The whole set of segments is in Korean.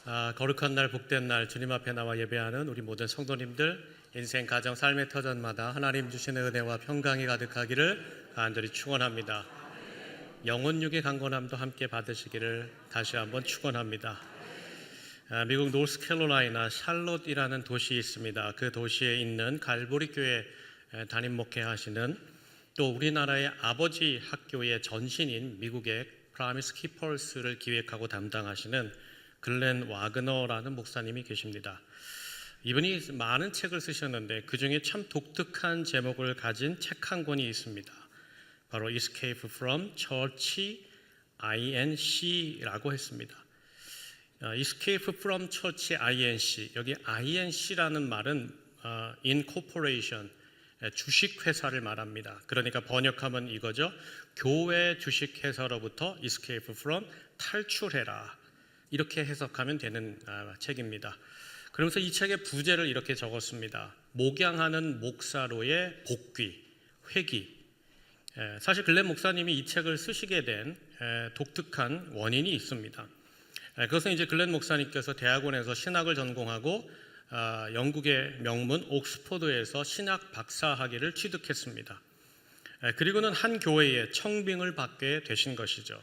거룩한 날, 복된 날 주님 앞에 나와 예배하는 우리 모든 성도님들, 인생, 가정, 삶의 터전마다 하나님 주시는 은혜와 평강이 가득하기를 간절히 축원합니다. 영혼 육의 강건함도 함께 받으시기를 다시 한번 축원합니다. 미국 노스캐롤라이나 샬롯이라는 도시에 있습니다. 그 도시에 있는 갈보리 교회 담임 목회하시는, 또 우리나라의 아버지 학교의 전신인 미국의 프라미스 키퍼스를 기획하고 담당하시는 글렌 와그너라는 목사님이 계십니다. 이분이 많은 책을 쓰셨는데 그 중에 참 독특한 제목을 가진 책 한 권이 있습니다. 바로 Escape from Church INC라고 했습니다. Escape from Church INC, 여기 INC라는 말은 Incorporation, 주식회사를 말합니다. 그러니까 번역하면 이거죠. 교회 주식회사로부터 Escape from, 탈출해라, 이렇게 해석하면 되는 책입니다. 그러면서 이 책의 부제를 이렇게 적었습니다. 목양하는 목사로의 복귀, 회귀. 사실 글렌 목사님이 이 책을 쓰시게 된 독특한 원인이 있습니다. 그것은 이제 글렌 목사님께서 대학원에서 신학을 전공하고 영국의 명문 옥스퍼드에서 신학 박사학위를 취득했습니다. 그리고는 한 교회에 청빙을 받게 되신 것이죠.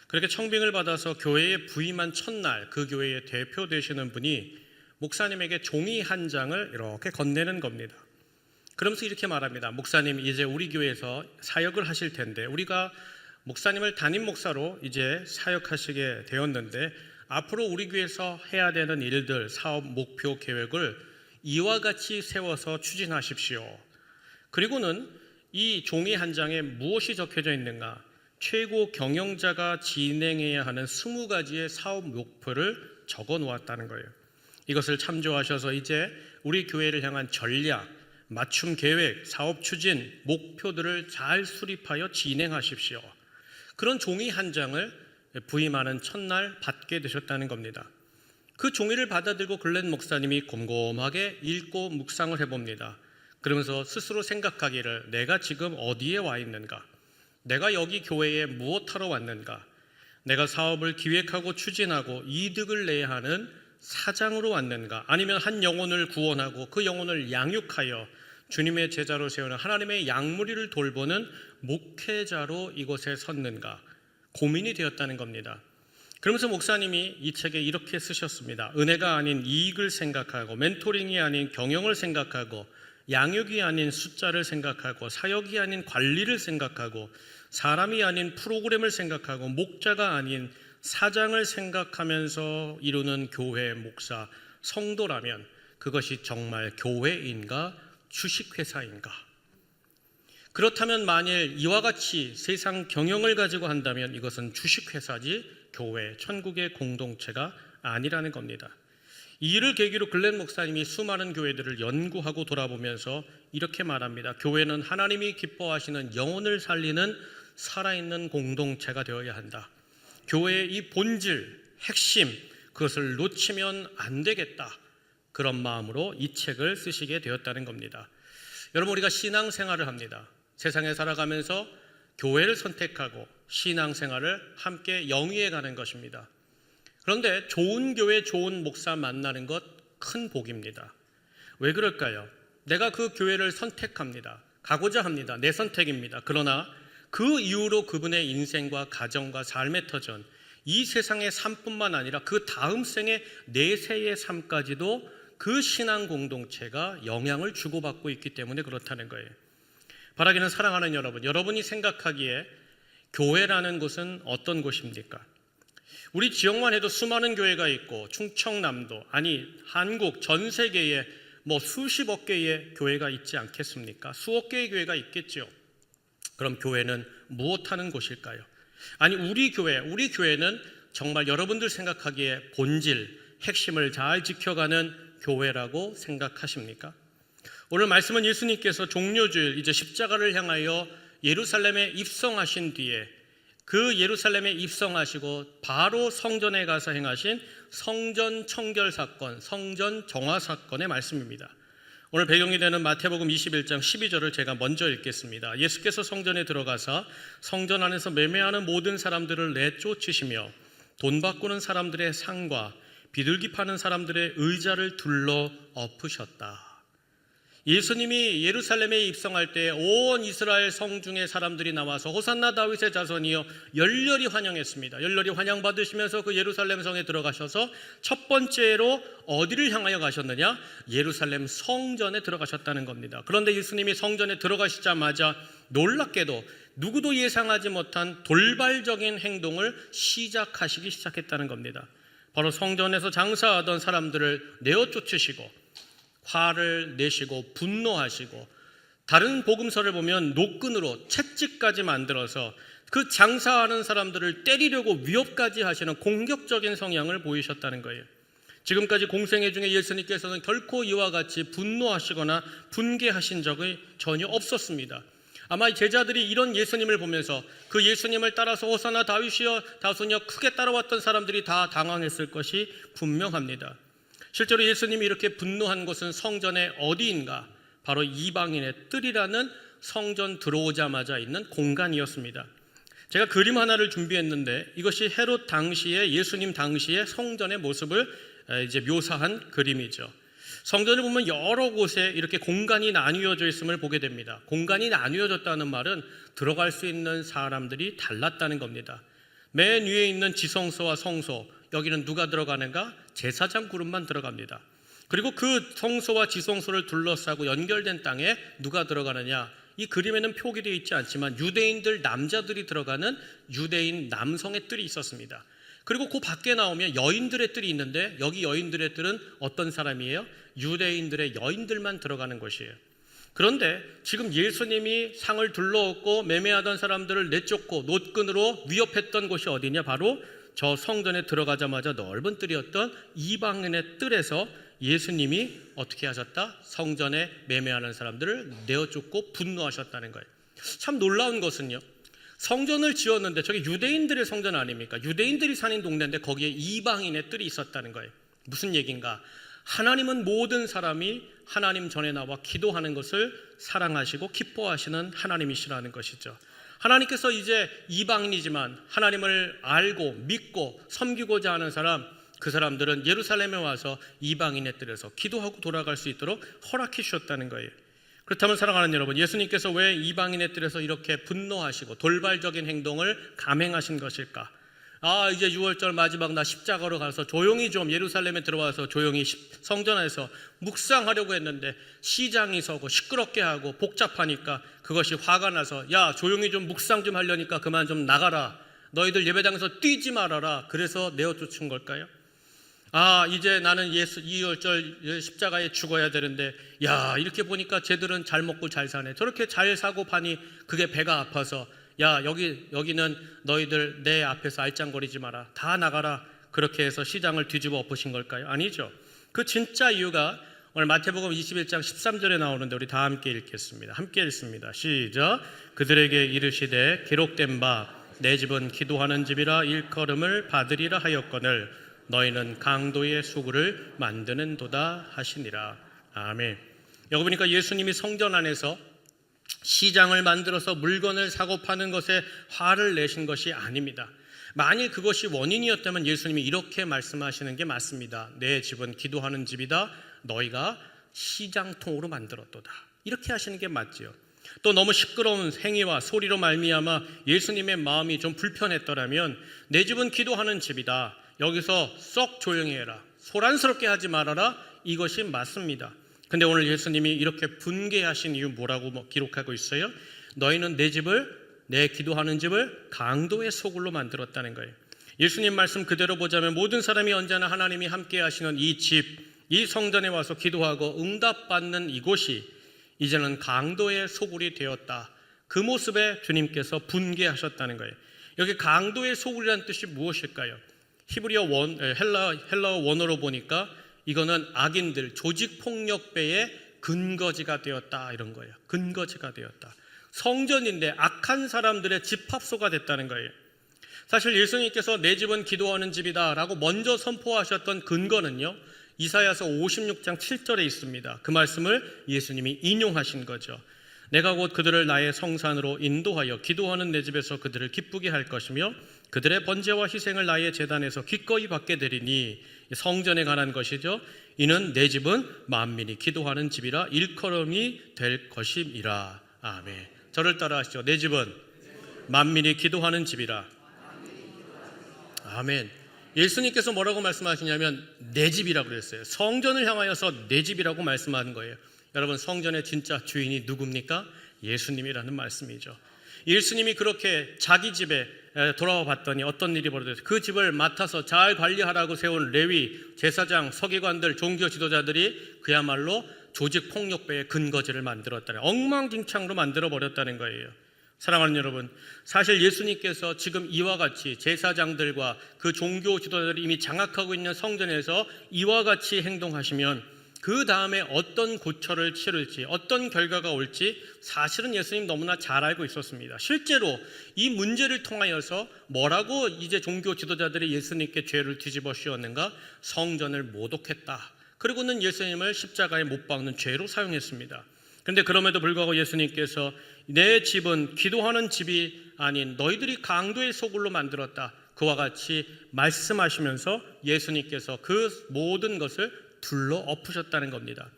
그렇게 청빙을 받아서 교회에 부임한 첫날 그 교회의 대표 되시는 분이 목사님에게 종이 한 장을 이렇게 건네는 겁니다. 그러면서 이렇게 말합니다. 목사님, 이제 우리 교회에서 사역을 하실 텐데, 우리가 목사님을 담임 목사로 이제 사역하시게 되었는데, 앞으로 우리 교회에서 해야 되는 일들, 사업 목표 계획을 이와 같이 세워서 추진하십시오. 그리고는 이 종이 한 장에 무엇이 적혀져 있는가? 최고 경영자가 진행해야 하는 20가지의 사업 목표를 적어 놓았다는 거예요. 이것을 참조하셔서 이제 우리 교회를 향한 전략, 맞춤 계획, 사업 추진, 목표들을 잘 수립하여 진행하십시오. 그런 종이 한 장을 부임하는 첫날 받게 되셨다는 겁니다. 그 종이를 받아들고 글렌 목사님이 곰곰하게 읽고 묵상을 해봅니다. 그러면서 스스로 생각하기를, 내가 지금 어디에 와 있는가? 내가 여기 교회에 무엇하러 왔는가? 내가 사업을 기획하고 추진하고 이득을 내야 하는 사장으로 왔는가? 아니면 한 영혼을 구원하고 그 영혼을 양육하여 주님의 제자로 세우는 하나님의 양무리를 돌보는 목회자로 이곳에 섰는가? 고민이 되었다는 겁니다. 그러면서 목사님이 이 책에 이렇게 쓰셨습니다. 은혜가 아닌 이익을 생각하고, 멘토링이 아닌 경영을 생각하고, 양육이 아닌 숫자를 생각하고, 사역이 아닌 관리를 생각하고, 사람이 아닌 프로그램을 생각하고, 목자가 아닌 사장을 생각하면서 이루는 교회, 목사, 성도라면 그것이 정말 교회인가 주식회사인가? 그렇다면 만일 이와 같이 세상 경영을 가지고 한다면 이것은 주식회사지 교회, 천국의 공동체가 아니라는 겁니다. 이 일을 계기로 글렌 목사님이 수많은 교회들을 연구하고 돌아보면서 이렇게 말합니다. 교회는 하나님이 기뻐하시는 영혼을 살리는 살아있는 공동체가 되어야 한다. 교회의 이 본질, 핵심, 그것을 놓치면 안 되겠다. 그런 마음으로 이 책을 쓰시게 되었다는 겁니다. 여러분, 우리가 신앙생활을 합니다. 세상에 살아가면서 교회를 선택하고 신앙생활을 함께 영위해 가는 것입니다. 그런데 좋은 교회, 좋은 목사 만나는 것 큰 복입니다. 왜 그럴까요? 내가 그 교회를 선택합니다. 가고자 합니다. 내 선택입니다. 그러나 그 이후로 그분의 인생과 가정과 삶의 터전, 이 세상의 삶뿐만 아니라 그 다음 생의 내세의 삶까지도 그 신앙 공동체가 영향을 주고받고 있기 때문에 그렇다는 거예요. 바라기는 사랑하는 여러분, 여러분이 생각하기에 교회라는 곳은 어떤 곳입니까? 우리 지역만 해도 수많은 교회가 있고, 충청남도, 아니 한국 전 세계에 수십억 개의 교회가 있지 않겠습니까? 수억 개의 교회가 있겠죠. 그럼 교회는 무엇하는 곳일까요? 아니 우리 교회는 정말 여러분들 생각하기에 본질, 핵심을 잘 지켜가는 교회라고 생각하십니까? 오늘 말씀은 예수님께서 종료주일, 이제 십자가를 향하여 예루살렘에 입성하신 뒤에 그 예루살렘에 입성하시고 바로 성전에 가서 행하신 성전 청결 사건, 성전 정화 사건의 말씀입니다. 오늘 배경이 되는 마태복음 21장 12절을 제가 먼저 읽겠습니다. 예수께서 성전에 들어가사 성전 안에서 매매하는 모든 사람들을 내쫓으시며 돈 바꾸는 사람들의 상과 비둘기 파는 사람들의 의자를 둘러 엎으셨다. 예수님이 예루살렘에 입성할 때 온 이스라엘 성중의 사람들이 나와서 호산나 다윗의 자손이여 열렬히 환영했습니다. 열렬히 환영받으시면서 그 예루살렘 성에 들어가셔서 첫 번째로 어디를 향하여 가셨느냐? 예루살렘 성전에 들어가셨다는 겁니다. 그런데 예수님이 성전에 들어가시자마자 놀랍게도 누구도 예상하지 못한 돌발적인 행동을 시작했다는 겁니다. 바로 성전에서 장사하던 사람들을 내어 쫓으시고 화를 내시고 분노하시고, 다른 복음서를 보면 노끈으로 채찍까지 만들어서 그 장사하는 사람들을 때리려고 위협까지 하시는 공격적인 성향을 보이셨다는 거예요. 지금까지 공생애 중에 예수님께서는 결코 이와 같이 분노하시거나 분개하신 적이 전혀 없었습니다. 아마 제자들이 이런 예수님을 보면서 그 예수님을 따라서 호산나 다윗이여 다소니여 크게 따라왔던 사람들이 다 당황했을 것이 분명합니다. 실제로 예수님이 이렇게 분노한 곳은 성전의 어디인가? 바로 이방인의 뜰이라는 성전 들어오자마자 있는 공간이었습니다. 제가 그림 하나를 준비했는데 이것이 헤롯 당시에, 예수님 당시의 성전의 모습을 이제 묘사한 그림이죠. 성전을 보면 여러 곳에 이렇게 공간이 나뉘어져 있음을 보게 됩니다. 공간이 나뉘어졌다는 말은 들어갈 수 있는 사람들이 달랐다는 겁니다. 맨 위에 있는 지성소와 성소, 여기는 누가 들어가는가? 제사장 그룹만 들어갑니다. 그리고 그 성소와 지성소를 둘러싸고 연결된 땅에 누가 들어가느냐? 이 그림에는 표기되어 있지 않지만 유대인들 남자들이 들어가는 유대인 남성의 뜰이 있었습니다. 그리고 그 밖에 나오면 여인들의 뜰이 있는데 여기 여인들의 뜰은 어떤 사람이에요? 유대인들의 여인들만 들어가는 것이에요. 그런데 지금 예수님이 상을 둘러엎고 매매하던 사람들을 내쫓고 노끈으로 위협했던 곳이 어디냐? 바로 저 성전에 들어가자마자 넓은 뜰이었던 이방인의 뜰에서 예수님이 어떻게 하셨다? 성전에 매매하는 사람들을 내어쫓고 분노하셨다는 거예요. 참 놀라운 것은요, 성전을 지었는데 저게 유대인들의 성전 아닙니까? 유대인들이 사는 동네인데 거기에 이방인의 뜰이 있었다는 거예요. 무슨 얘기인가? 하나님은 모든 사람이 하나님 전에 나와 기도하는 것을 사랑하시고 기뻐하시는 하나님이시라는 것이죠. 하나님께서 이제 이방인이지만 하나님을 알고 믿고 섬기고자 하는 사람, 그 사람들은 예루살렘에 와서 이방인의 뜰에서 기도하고 돌아갈 수 있도록 허락해 주셨다는 거예요. 그렇다면 사랑하는 여러분, 예수님께서 왜 이방인의 뜰에서 이렇게 분노하시고 돌발적인 행동을 감행하신 것일까? 이제 6월절 마지막 날 십자가로 가서 조용히 좀 예루살렘에 들어와서 조용히 성전 안에서 묵상하려고 했는데 시장이 서고 시끄럽게 하고 복잡하니까 그것이 화가 나서 야, 조용히 좀 묵상 좀 하려니까 그만 좀 나가라. 너희들 예배당에서 뛰지 말아라. 그래서 내어쫓은 걸까요? 이제 나는 2월절 십자가에 죽어야 되는데 야, 이렇게 보니까 쟤들은 잘 먹고 잘 사네. 저렇게 잘 사고 파니 그게 배가 아파서 야, 여기는 너희들 내 앞에서 알짱거리지 마라. 다 나가라. 그렇게 해서 시장을 뒤집어 엎으신 걸까요? 아니죠. 그 진짜 이유가 오늘 마태복음 21장 13절에 나오는데 우리 다 함께 읽겠습니다. 함께 읽습니다. 시작. 그들에게 이르시되 기록된 바 내 집은 기도하는 집이라 일컬음을 받으리라 하였거늘 너희는 강도의 수구를 만드는도다 하시니라. 아멘. 여기 보니까 예수님이 성전 안에서 시장을 만들어서 물건을 사고 파는 것에 화를 내신 것이 아닙니다. 만일 그것이 원인이었다면 예수님이 이렇게 말씀하시는 게 맞습니다. 내 집은 기도하는 집이다. 너희가 시장통으로 만들었도다. 이렇게 하시는 게 맞지요. 또 너무 시끄러운 행위와 소리로 말미암아 예수님의 마음이 좀 불편했더라면 내 집은 기도하는 집이다. 여기서 썩 조용히 해라. 소란스럽게 하지 말아라. 이것이 맞습니다. 근데 오늘 예수님이 이렇게 분개하신 이유 뭐라고 기록하고 있어요? 너희는 내 기도하는 집을 강도의 소굴로 만들었다는 거예요. 예수님 말씀 그대로 보자면 모든 사람이 언제나 하나님이 함께 하시는 이 집, 이 성전에 와서 기도하고 응답받는 이곳이 이제는 강도의 소굴이 되었다. 그 모습에 주님께서 분개하셨다는 거예요. 여기 강도의 소굴이라는 뜻이 무엇일까요? 히브리어 헬라어 원어로 보니까 이거는 악인들, 조직폭력배의 근거지가 되었다, 이런 거예요. 근거지가 되었다. 성전인데 악한 사람들의 집합소가 됐다는 거예요. 사실 예수님께서 내 집은 기도하는 집이다 라고 먼저 선포하셨던 근거는요, 이사야서 56장 7절에 있습니다. 그 말씀을 예수님이 인용하신 거죠. 내가 곧 그들을 나의 성산으로 인도하여 기도하는 내 집에서 그들을 기쁘게 할 것이며 그들의 번제와 희생을 나의 제단에서 기꺼이 받게 되리니, 성전에 관한 것이죠. 이는 내 집은 만민이 기도하는 집이라 일컬음이 될 것임이라. 아멘. 저를 따라하시죠. 내 집은 만민이 기도하는 집이라. 아멘. 예수님께서 뭐라고 말씀하시냐면 내 집이라고 그랬어요. 성전을 향하여서 내 집이라고 말씀하는 거예요. 여러분, 성전의 진짜 주인이 누굽니까? 예수님이라는 말씀이죠. 예수님이 그렇게 자기 집에 돌아와 봤더니 어떤 일이 벌어졌어요? 그 집을 맡아서 잘 관리하라고 세운 레위, 제사장, 서기관들, 종교 지도자들이 그야말로 조직 폭력배의 근거지를 만들었다는, 엉망진창으로 만들어버렸다는 거예요. 사랑하는 여러분, 사실 예수님께서 지금 이와 같이 제사장들과 그 종교 지도자들이 이미 장악하고 있는 성전에서 이와 같이 행동하시면 그 다음에 어떤 고초를 치를지, 어떤 결과가 올지 사실은 예수님 너무나 잘 알고 있었습니다. 실제로 이 문제를 통하여서 뭐라고 이제 종교 지도자들이 예수님께 죄를 뒤집어 씌웠는가? 성전을 모독했다. 그리고는 예수님을 십자가에 못 박는 죄로 사용했습니다. 그런데 그럼에도 불구하고 예수님께서 내 집은 기도하는 집이 아닌 너희들이 강도의 소굴로 만들었다. 그와 같이 말씀하시면서 예수님께서 그 모든 것을 둘러 엎으셨다는 겁니다.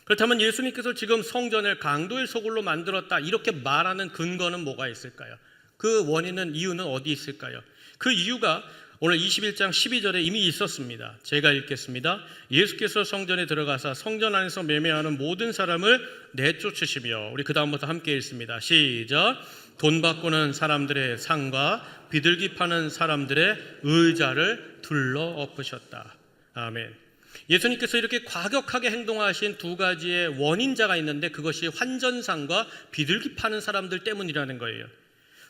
그렇다면 예수님께서 지금 성전을 강도의 소굴로 만들었다 이렇게 말하는 근거는 뭐가 있을까요? 그 원인은, 이유는 어디 있을까요? 그 이유가 오늘 21장 12절에 이미 있었습니다. 제가 읽겠습니다. 예수께서 성전에 들어가사 성전 안에서 매매하는 모든 사람을 내쫓으시며, 우리 그 다음부터 함께 읽습니다. 시작. 돈 바꾸는 사람들의 상과 비둘기 파는 사람들의 의자를 둘러 엎으셨다. 아멘. 예수님께서 이렇게 과격하게 행동하신 두 가지의 원인자가 있는데 그것이 환전상과 비둘기 파는 사람들 때문이라는 거예요.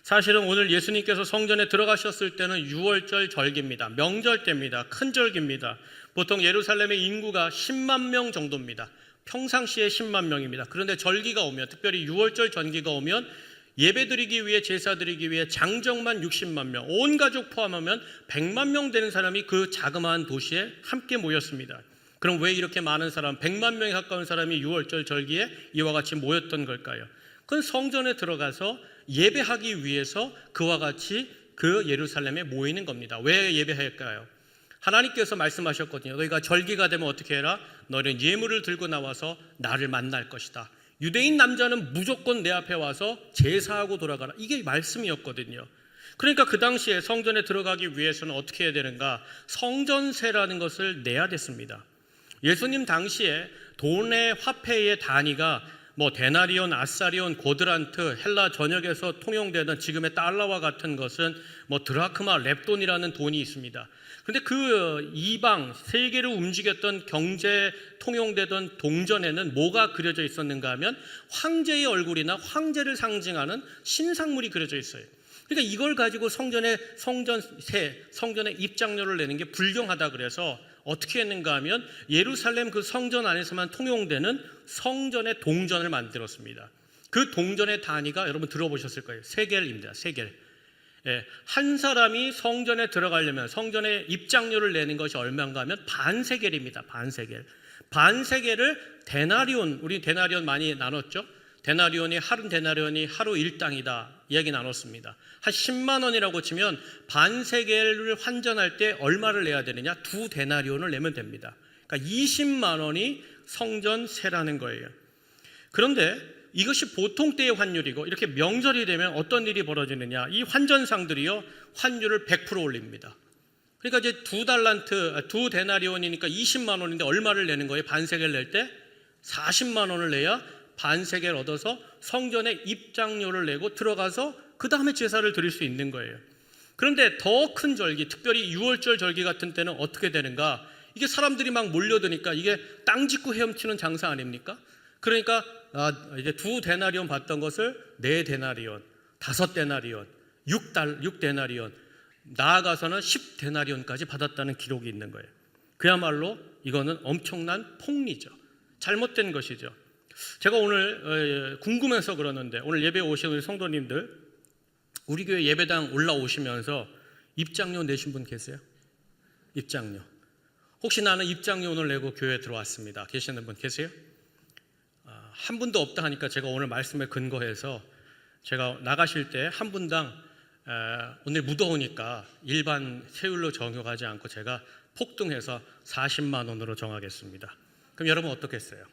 사실은 오늘 예수님께서 성전에 들어가셨을 때는 6월절 절기입니다. 명절 때입니다. 큰 절기입니다. 보통 예루살렘의 인구가 10만 명 정도입니다. 평상시에 10만 명입니다. 그런데 절기가 오면, 특별히 6월절 절기가 오면 예배드리기 위해, 제사드리기 위해 장정만 60만 명, 온 가족 포함하면 100만 명 되는 사람이 그 자그마한 도시에 함께 모였습니다. 그럼 왜 이렇게 많은 사람, 100만 명에 가까운 사람이 6월절 절기에 이와 같이 모였던 걸까요? 그건 성전에 들어가서 예배하기 위해서 그와 같이 그 예루살렘에 모이는 겁니다. 왜 예배할까요? 하나님께서 말씀하셨거든요. 너희가 절기가 되면 어떻게 해라? 너희는 예물을 들고 나와서 나를 만날 것이다. 유대인 남자는 무조건 내 앞에 와서 제사하고 돌아가라. 이게 말씀이었거든요. 그러니까 그 당시에 성전에 들어가기 위해서는 어떻게 해야 되는가? 성전세라는 것을 내야 됐습니다. 예수님 당시에 돈의 화폐의 단위가 데나리온, 아사리온, 고드란트, 헬라 전역에서 통용되던 지금의 달러와 같은 것은 드라크마, 렙돈이라는 돈이 있습니다. 그런데 그 이방 세계를 움직였던 경제 통용되던 동전에는 뭐가 그려져 있었는가 하면 황제의 얼굴이나 황제를 상징하는 신상물이 그려져 있어요. 그러니까 이걸 가지고 성전의 입장료를 내는 게 불경하다 그래서 어떻게 했는가 하면 예루살렘 그 성전 안에서만 통용되는 성전의 동전을 만들었습니다. 그 동전의 단위가 여러분 들어보셨을 거예요. 세겔입니다. 세겔. 한 사람이 성전에 들어가려면 성전에 입장료를 내는 것이 얼마인가 하면 반세겔입니다. 반세겔. 반세겔을 데나리온, 우리 데나리온 많이 나눴죠? 한 데나리온이 하루 일당이다 이야기 나눴습니다. 한 10만 원이라고 치면 반세겔을 환전할 때 얼마를 내야 되느냐? 2데나리온을 내면 됩니다. 그러니까 20만 원이 성전세라는 거예요. 그런데 이것이 보통 때의 환율이고 이렇게 명절이 되면 어떤 일이 벌어지느냐? 이 환전상들이요, 환율을 100% 올립니다. 그러니까 이제 2데나리온이니까 20만 원인데 얼마를 내는 거예요? 반세겔 낼 때 40만 원을 내야 반세겔 얻어서 성전에 입장료를 내고 들어가서 그 다음에 제사를 드릴 수 있는 거예요. 그런데 더 큰 절기, 특별히 6월절 절기 같은 때는 어떻게 되는가? 이게 사람들이 막 몰려드니까 이게 땅 짓고 헤엄치는 장사 아닙니까? 그러니까 이제 2데나리온 받던 것을 4데나리온, 5데나리온, 6데나리온, 나아가서는 10데나리온까지 받았다는 기록이 있는 거예요. 그야말로 이거는 엄청난 폭리죠. 잘못된 것이죠. 제가 오늘 궁금해서 그러는데, 오늘 예배 오신 우리 성도님들, 우리 교회 예배당 올라오시면서 입장료 내신 분 계세요? 입장료. 혹시 나는 입장료를 내고 교회에 들어왔습니다. 계시는 분 계세요? 한 분도 없다 하니까 제가 오늘 말씀에 근거해서 제가 나가실 때 한 분당 오늘 무더우니까 일반 세율로 정하지 않고 제가 폭등해서 40만 원으로 정하겠습니다. 그럼 여러분 어떻겠어요?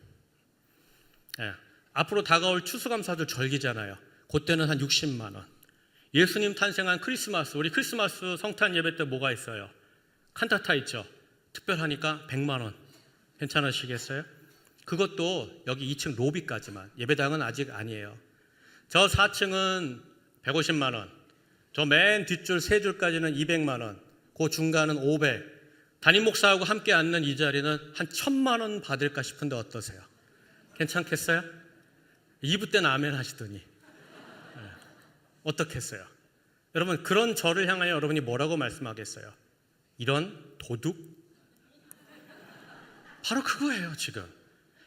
앞으로 다가올 추수감사절 절기잖아요. 그때는 한 60만 원. 예수님 탄생한 크리스마스, 우리 크리스마스 성탄 예배 때 뭐가 있어요? 칸타타 있죠. 특별하니까 100만 원. 괜찮으시겠어요? 그것도 여기 2층 로비까지만. 예배당은 아직 아니에요. 저 4층은 150만 원. 저 맨 뒷줄 세 줄까지는 200만 원. 그 중간은 500. 담임 목사하고 함께 앉는 이 자리는 한 1000만 원 받을까 싶은데 어떠세요? 괜찮겠어요? 2부 때는 아멘 하시더니 어떻겠어요? 여러분, 그런 저를 향하여 여러분이 뭐라고 말씀하겠어요? 이런 도둑? 바로 그거예요. 지금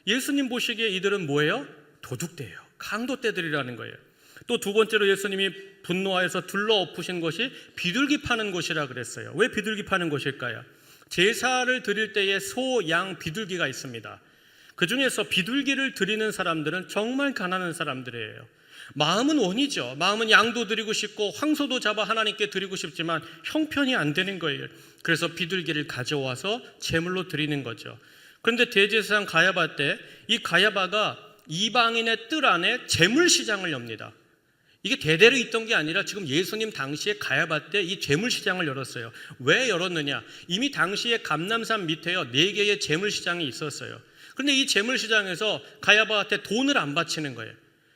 예수님 보시기에 이들은 뭐예요? 도둑대예요. 강도떼들이라는 거예요. 또 두 번째로 예수님이 분노하여서 둘러엎으신 것이 비둘기 파는 곳이라 그랬어요. 왜 비둘기 파는 곳일까요? 제사를 드릴 때에 소, 양, 비둘기가 있습니다. 그 중에서 비둘기를 드리는 사람들은 정말 가난한 사람들이에요. 마음은 원이죠. 마음은 양도 드리고 싶고 황소도 잡아 하나님께 드리고 싶지만 형편이 안 되는 거예요. 그래서 비둘기를 가져와서 제물로 드리는 거죠. 그런데 대제사장 가야바 때 이 가야바가 이방인의 뜰 안에 제물시장을 엽니다. 이게 대대로 있던 게 아니라 지금 예수님 당시에 가야바 때 이 제물시장을 열었어요. 왜 열었느냐? 이미 당시에 감람산 밑에요 4개의 제물시장이 있었어요. 그런데 이 제물시장에서 가야바한테 돈을 안 바치는 거예요.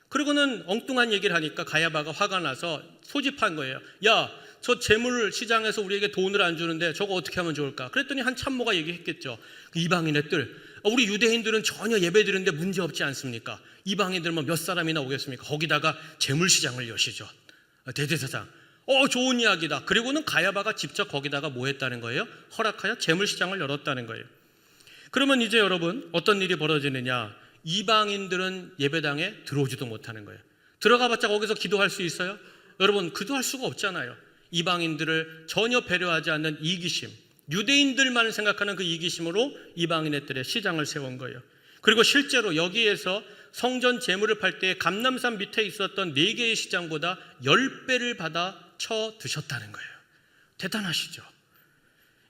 그리고는 엉뚱한 얘기를 하니까 가야바가 화가 나서 소집한 거예요. 야, 저 제물시장에서 우리에게 돈을 안 주는데 저거 어떻게 하면 좋을까? 그랬더니 한 참모가 얘기했겠죠. 이방인의 뜰, 우리 유대인들은 전혀 예배드리는데 문제없지 않습니까? 이방인들만 몇 사람이나 오겠습니까? 거기다가 제물시장을 여시죠. 대제사장, 좋은 이야기다. 그리고는 가야바가 직접 거기다가 뭐 했다는 거예요? 허락하여 제물시장을 열었다는 거예요. 그러면 이제 여러분 어떤 일이 벌어지느냐? 이방인들은 예배당에 들어오지도 못하는 거예요. 들어가봤자 거기서 기도할 수 있어요? 여러분, 기도할 수가 없잖아요. 이방인들을 전혀 배려하지 않는 이기심, 유대인들만 생각하는 그 이기심으로 이방인의 뜰에 시장을 세운 거예요. 그리고 실제로 여기에서 성전 제물을 팔 때 감람산 밑에 있었던 4개의 시장보다 10배를 받아 쳐 드셨다는 거예요. 대단하시죠?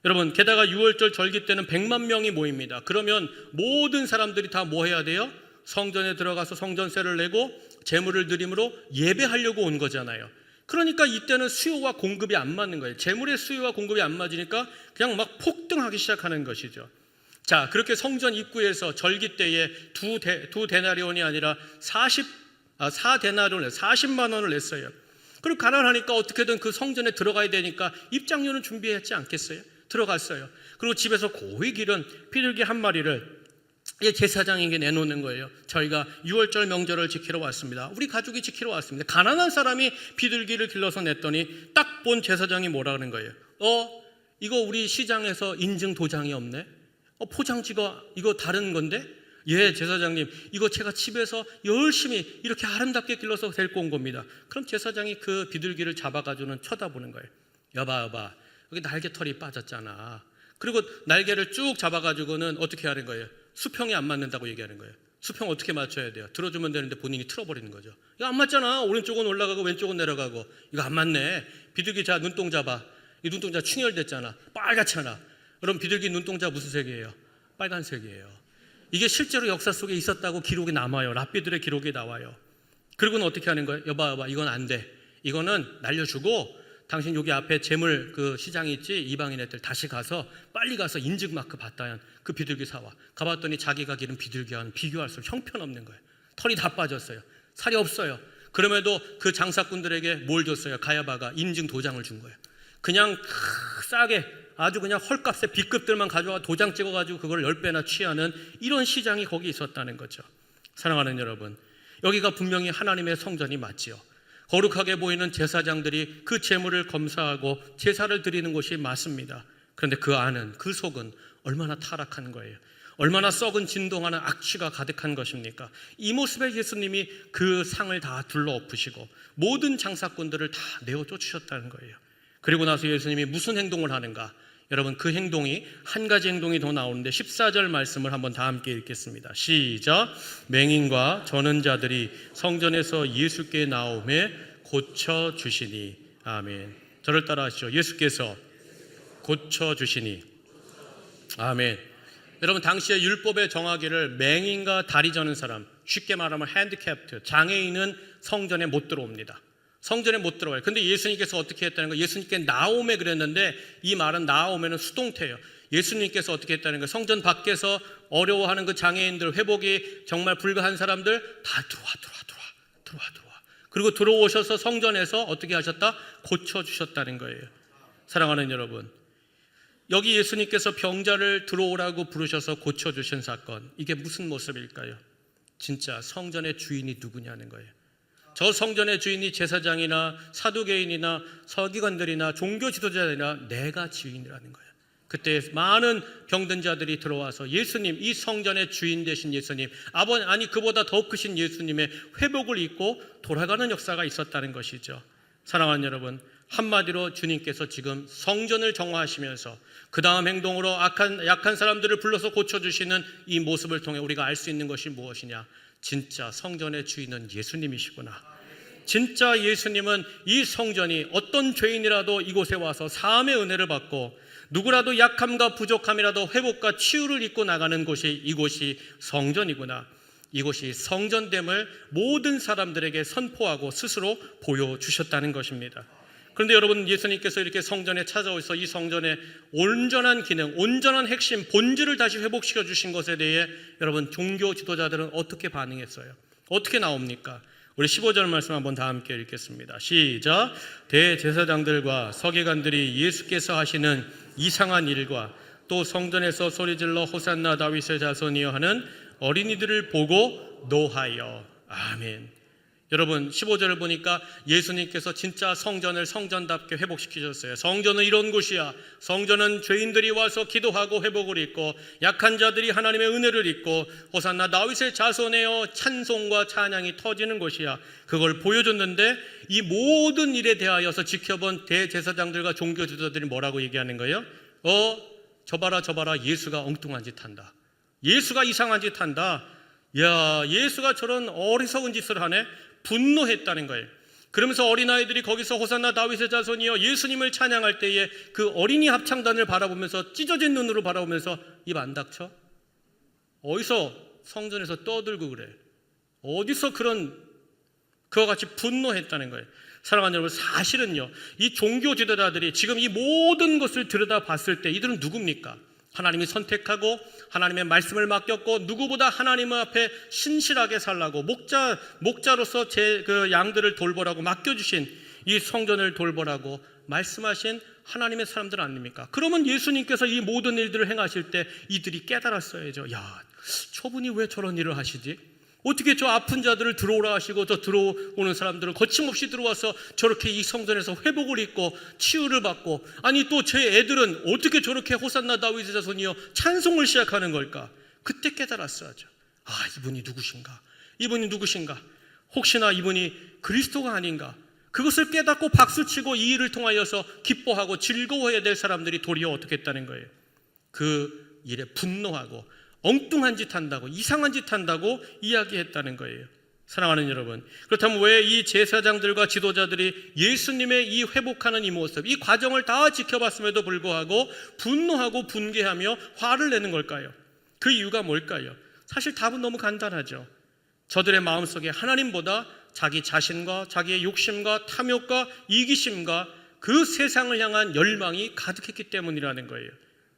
여러분, 게다가 6월절 절기 때는 100만 명이 모입니다. 그러면 모든 사람들이 다 뭐 해야 돼요? 성전에 들어가서 성전세를 내고 제물을 드림으로 예배하려고 온 거잖아요. 그러니까 이때는 수요와 공급이 안 맞는 거예요. 제물의 수요와 공급이 안 맞으니까 그냥 막 폭등하기 시작하는 것이죠. 자, 그렇게 성전 입구에서 절기 때에 두 데나리온이 아니라 4데나리온을 40만 원을 냈어요. 그리고 가난하니까 어떻게든 그 성전에 들어가야 되니까 입장료는 준비했지 않겠어요? 들어갔어요. 그리고 집에서 고이 기른 비둘기 한 마리를 제사장에게 내놓는 거예요. 저희가 6월절 명절을 지키러 왔습니다. 우리 가족이 지키러 왔습니다. 가난한 사람이 비둘기를 길러서 냈더니 딱 본 제사장이 뭐라 그러는 거예요? 이거 우리 시장에서 인증 도장이 없네? 포장지가 이거 다른 건데? 예, 제사장님, 이거 제가 집에서 열심히 이렇게 아름답게 길러서 데리고 온 겁니다. 그럼 제사장이 그 비둘기를 잡아가지고는 쳐다보는 거예요. 여봐, 여기 날개털이 빠졌잖아. 그리고 날개를 쭉 잡아가지고는 어떻게 하는 거예요? 수평이 안 맞는다고 얘기하는 거예요. 수평 어떻게 맞춰야 돼요? 들어주면 되는데 본인이 틀어버리는 거죠. 이거 안 맞잖아. 오른쪽은 올라가고 왼쪽은 내려가고. 이거 안 맞네. 비둘기 자 눈동자 봐. 이 눈동자 충혈됐잖아. 빨갛잖아. 그럼 비둘기 눈동자 무슨 색이에요? 빨간색이에요. 이게 실제로 역사 속에 있었다고 기록이 남아요. 랍비들의 기록이 나와요. 그리고는 어떻게 하는 거예요? 여봐, 이건 안 돼. 이거는 날려주고 당신 여기 앞에 재물 그 시장이 있지? 이방인 애들 다시 가서 빨리 가서 인증 마크 받다얀 그 비둘기 사와. 가봤더니 자기가 기른 비둘기와는 비교할 수 형편없는 거예요. 털이 다 빠졌어요. 살이 없어요. 그럼에도 그 장사꾼들에게 뭘 줬어요? 가야바가 인증 도장을 준 거예요. 그냥 싸게 아주 그냥 헐값에 B급들만 가져와 도장 찍어가지고 그걸 10배나 취하는 이런 시장이 거기 있었다는 거죠. 사랑하는 여러분, 여기가 분명히 하나님의 성전이 맞지요. 거룩하게 보이는 제사장들이 그 제물을 검사하고 제사를 드리는 곳이 맞습니다. 그런데 그 안은, 그 속은 얼마나 타락한 거예요. 얼마나 썩은 진동하는 악취가 가득한 것입니까? 이 모습에 예수님이 그 상을 다 둘러엎으시고 모든 장사꾼들을 다 내어 쫓으셨다는 거예요. 그리고 나서 예수님이 무슨 행동을 하는가? 여러분, 그 행동이 한 가지 행동이 더 나오는데 14절 말씀을 한번 다 함께 읽겠습니다. 시작. 맹인과 전언자들이 성전에서 예수께 나오매 고쳐주시니. 아멘. 저를 따라하시죠. 예수께서 고쳐주시니. 아멘. 여러분, 당시에 율법의 정하기를 맹인과 다리 저는 사람, 쉽게 말하면 핸디캡트, 장애인은 성전에 못 들어옵니다. 성전에 못 들어와요. 근데 예수님께서 어떻게 했다는 거예요? 예수님께 나오메 그랬는데 이 말은 나오메는 수동태예요. 예수님께서 어떻게 했다는 거예요? 성전 밖에서 어려워하는 그 장애인들, 회복이 정말 불가한 사람들 다 들어와. 그리고 들어오셔서 성전에서 어떻게 하셨다? 고쳐주셨다는 거예요. 사랑하는 여러분, 여기 예수님께서 병자를 들어오라고 부르셔서 고쳐주신 사건, 이게 무슨 모습일까요? 진짜 성전의 주인이 누구냐는 거예요. 저 성전의 주인이 제사장이나 사두개인이나 서기관들이나 종교 지도자들이나 내가 주인이라는 거예요. 그때 많은 병든 자들이 들어와서 예수님, 이 성전의 주인 되신 예수님, 아니 그보다 더 크신 예수님의 회복을 입고 돌아가는 역사가 있었다는 것이죠. 사랑하는 여러분, 한마디로 주님께서 지금 성전을 정화하시면서 그 다음 행동으로 약한 사람들을 불러서 고쳐주시는 이 모습을 통해 우리가 알 수 있는 것이 무엇이냐? 진짜 성전의 주인은 예수님이시구나. 진짜 예수님은 이 성전이 어떤 죄인이라도 이곳에 와서 사함의 은혜를 받고 누구라도 약함과 부족함이라도 회복과 치유를 입고 나가는 곳이 이곳이 성전이구나. 이곳이 성전됨을 모든 사람들에게 선포하고 스스로 보여주셨다는 것입니다. 그런데 여러분, 예수님께서 이렇게 성전에 찾아오셔서 이 성전의 온전한 기능, 온전한 핵심, 본질을 다시 회복시켜 주신 것에 대해 여러분, 종교 지도자들은 어떻게 반응했어요? 어떻게 나옵니까? 우리 15절 말씀 한번 다 함께 읽겠습니다. 시작. 대제사장들과 서기관들이 예수께서 하시는 이상한 일과 또 성전에서 소리질러 호산나 다윗의 자손이여 하는 어린이들을 보고 노하여. 아멘. 여러분, 15절을 보니까 예수님께서 진짜 성전을 성전답게 회복시키셨어요. 성전은 이런 곳이야. 성전은 죄인들이 와서 기도하고 회복을 입고 약한 자들이 하나님의 은혜를 입고 호산나 다윗의 자손에여 찬송과 찬양이 터지는 곳이야. 그걸 보여줬는데 이 모든 일에 대하여서 지켜본 대제사장들과 종교지도자들이 뭐라고 얘기하는 거예요? 저 봐라, 예수가 엉뚱한 짓 한다. 예수가 이상한 짓 한다. 야, 예수가 저런 어리석은 짓을 하네. 분노했다는 거예요. 그러면서 어린아이들이 거기서 호산나 다윗의 자손이여 예수님을 찬양할 때에 그 어린이 합창단을 바라보면서 찢어진 눈으로 바라보면서 입 안 닥쳐? 어디서 성전에서 떠들고 그래? 어디서 그와 같이 분노했다는 거예요. 사랑하는 여러분, 사실은요, 이 종교 지도자들이 지금 이 모든 것을 들여다봤을 때 이들은 누굽니까? 하나님이 선택하고 하나님의 말씀을 맡겼고 누구보다 하나님 앞에 신실하게 살라고 목자로서 그 양들을 돌보라고 맡겨주신 이 성전을 돌보라고 말씀하신 하나님의 사람들 아닙니까? 그러면 예수님께서 이 모든 일들을 행하실 때 이들이 깨달았어야죠. 야, 저분이 왜 저런 일을 하시지? 어떻게 저 아픈 자들을 들어오라 하시고 저 들어오는 사람들은 거침없이 들어와서 저렇게 이 성전에서 회복을 입고 치유를 받고, 아니 또 제 애들은 어떻게 저렇게 호산나 다윗의 자손이여 찬송을 시작하는 걸까? 그때 깨달았어야죠. 이분이 누구신가? 혹시나 이분이 그리스도가 아닌가? 그것을 깨닫고 박수치고 이 일을 통하여서 기뻐하고 즐거워해야 될 사람들이 도리어 어떻게 했다는 거예요? 그 일에 분노하고 엉뚱한 짓 한다고, 이상한 짓 한다고 이야기했다는 거예요. 사랑하는 여러분, 그렇다면 왜 이 제사장들과 지도자들이 예수님의 이 회복하는 이 모습, 이 과정을 다 지켜봤음에도 불구하고 분노하고 분개하며 화를 내는 걸까요? 그 이유가 뭘까요? 사실 답은 너무 간단하죠. 저들의 마음속에 하나님보다 자기 자신과 자기의 욕심과 탐욕과 이기심과 그 세상을 향한 열망이 가득했기 때문이라는 거예요.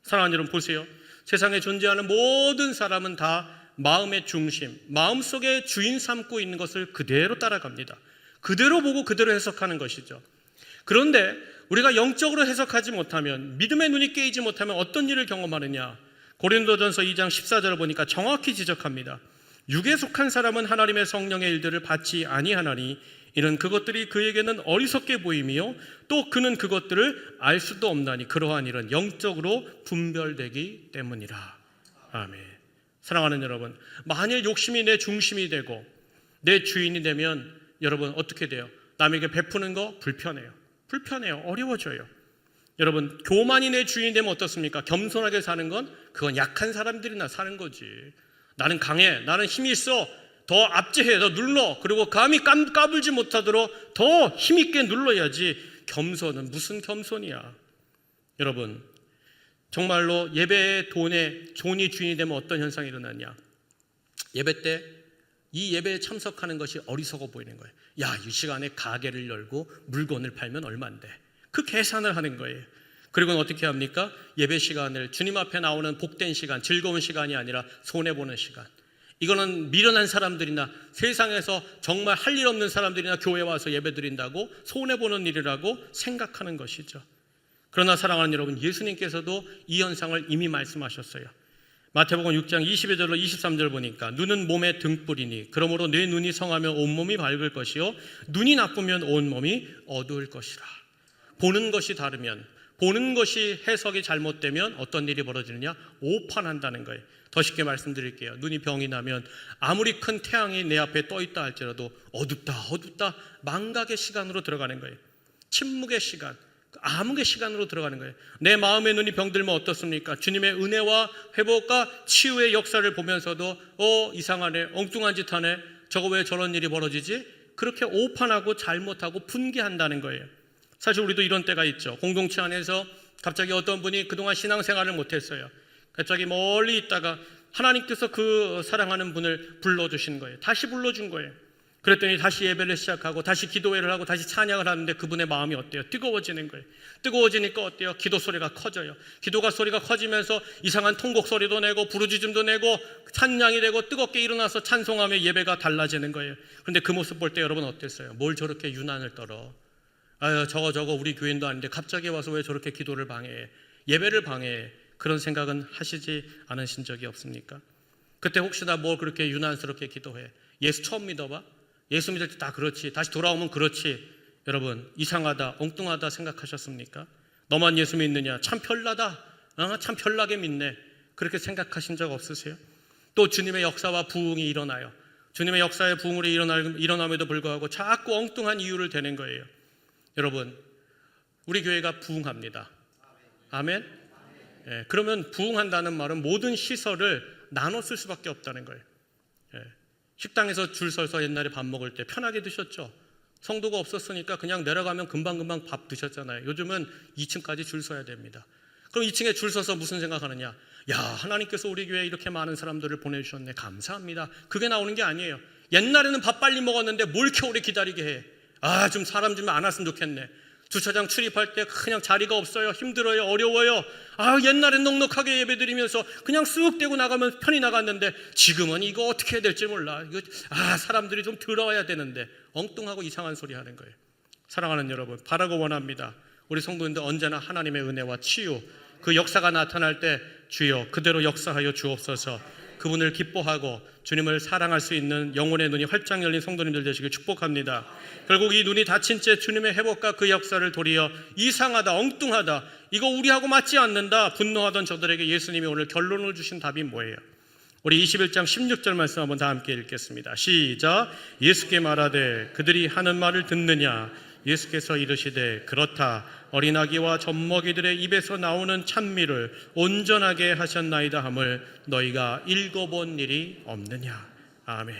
사랑하는 여러분, 보세요. 세상에 존재하는 모든 사람은 다 마음의 중심, 마음속에 주인 삼고 있는 것을 그대로 따라갑니다. 그대로 보고 그대로 해석하는 것이죠. 그런데 우리가 영적으로 해석하지 못하면, 믿음의 눈이 깨이지 못하면 어떤 일을 경험하느냐? 고린도전서 2장 14절을 보니까 정확히 지적합니다. 육에 속한 사람은 하나님의 성령의 일들을 받지 아니하나니 이는 그것들이 그에게는 어리석게 보이며 또 그는 그것들을 알 수도 없나니 그러한 일은 영적으로 분별되기 때문이라. 아멘. 사랑하는 여러분, 만일 욕심이 내 중심이 되고 내 주인이 되면 여러분 어떻게 돼요? 남에게 베푸는 거 불편해요. 어려워져요. 여러분, 교만이 내 주인이 되면 어떻습니까? 겸손하게 사는 건 그건 약한 사람들이나 사는 거지. 나는 강해, 나는 힘이 있어, 더 압제해, 더 눌러. 그리고 감히 까불지 못하도록 더 힘있게 눌러야지. 겸손은 무슨 겸손이야. 여러분, 정말로 예배의 돈이 주인이 되면 어떤 현상이 일어나냐. 예배 때 이 예배에 참석하는 것이 어리석어 보이는 거예요. 야, 이 시간에 가게를 열고 물건을 팔면 얼만데. 그 계산을 하는 거예요. 그리고는 어떻게 합니까? 예배 시간을 주님 앞에 나오는 복된 시간, 즐거운 시간이 아니라 손해보는 시간. 이거는 미련한 사람들이나 세상에서 정말 할 일 없는 사람들이나 교회 와서 예배 드린다고 손해보는 일이라고 생각하는 것이죠. 그러나 사랑하는 여러분, 예수님께서도 이 현상을 이미 말씀하셨어요. 마태복음 6장 22절로 23절 보니까 눈은 몸의 등불이니 그러므로 내 눈이 성하면 온몸이 밝을 것이요 눈이 나쁘면 온몸이 어두울 것이라. 보는 것이 다르면, 보는 것이 해석이 잘못되면 어떤 일이 벌어지느냐? 오판한다는 거예요. 더 쉽게 말씀드릴게요. 눈이 병이 나면 아무리 큰 태양이 내 앞에 떠 있다 할지라도 어둡다 망각의 시간으로 들어가는 거예요. 침묵의 시간, 암흑의 시간으로 들어가는 거예요. 내 마음의 눈이 병들면 어떻습니까? 주님의 은혜와 회복과 치유의 역사를 보면서도 이상하네, 엉뚱한 짓 하네, 저거 왜 저런 일이 벌어지지? 그렇게 오판하고 잘못하고 분개한다는 거예요. 사실 우리도 이런 때가 있죠. 공동체 안에서 갑자기 어떤 분이 그동안 신앙생활을 못했어요. 갑자기 멀리 있다가 하나님께서 그 사랑하는 분을 불러주신 거예요. 다시 불러준 거예요. 그랬더니 다시 예배를 시작하고 다시 기도회를 하고 다시 찬양을 하는데 그분의 마음이 어때요? 뜨거워지는 거예요. 뜨거워지니까 어때요? 기도 소리가 커져요. 기도가 소리가 커지면서 이상한 통곡 소리도 내고 부르짖음도 내고 찬양이 되고 뜨겁게 일어나서 찬송하며 예배가 달라지는 거예요. 그런데 그 모습 볼 때 여러분 어땠어요? 뭘 저렇게 유난을 떨어? 아유, 저거 우리 교인도 아닌데 갑자기 와서 왜 저렇게 기도를 방해해? 예배를 방해해? 그런 생각은 하시지 않으신 적이 없습니까? 그때 혹시나 뭘 그렇게 유난스럽게 기도해? 예수 처음 믿어봐? 예수 믿을 때 다 그렇지, 다시 돌아오면 그렇지. 여러분, 이상하다, 엉뚱하다 생각하셨습니까? 너만 예수 믿느냐? 참 별나다, 참 별나게 믿네. 그렇게 생각하신 적 없으세요? 또 주님의 역사와 부흥이 일어나요. 주님의 역사의 부흥으로 일어남에도 불구하고 자꾸 엉뚱한 이유를 대는 거예요. 여러분, 우리 교회가 부흥합니다. 아멘? 예, 그러면 부흥한다는 말은 모든 시설을 나눠 쓸 수밖에 없다는 거예요. 예, 식당에서 줄 서서 옛날에 밥 먹을 때 편하게 드셨죠? 성도가 없었으니까 그냥 내려가면 금방금방 밥 드셨잖아요. 요즘은 2층까지 줄 서야 됩니다. 그럼 2층에 줄 서서 무슨 생각하느냐? 야, 하나님께서 우리 교회에 이렇게 많은 사람들을 보내주셨네, 감사합니다. 그게 나오는 게 아니에요. 옛날에는 밥 빨리 먹었는데 뭘 이렇게 오래 기다리게 해? 좀 사람 좀 안 왔으면 좋겠네. 주차장 출입할 때 그냥 자리가 없어요. 힘들어요. 어려워요. 옛날엔 넉넉하게 예배드리면서 그냥 쓱 떼고 나가면 편히 나갔는데 지금은 이거 어떻게 해야 될지 몰라. 사람들이 좀 들어와야 되는데 엉뚱하고 이상한 소리 하는 거예요. 사랑하는 여러분, 바라고 원합니다. 우리 성도님들 언제나 하나님의 은혜와 치유, 그 역사가 나타날 때 주여 그대로 역사하여 주옵소서. 그분을 기뻐하고 주님을 사랑할 수 있는 영혼의 눈이 활짝 열린 성도님들 되시길 축복합니다. 결국 이 눈이 닫힌 채 주님의 회복과 그 역사를 도리어 이상하다, 엉뚱하다, 이거 우리하고 맞지 않는다 분노하던 저들에게 예수님이 오늘 결론을 주신 답이 뭐예요? 우리 21장 16절 말씀 한번 다 함께 읽겠습니다. 시작. 예수께 말하되 그들이 하는 말을 듣느냐? 예수께서 이르시되 그렇다. 어린아기와 젖먹이들의 입에서 나오는 찬미를 온전하게 하셨나이다 함을 너희가 읽어본 일이 없느냐? 아멘.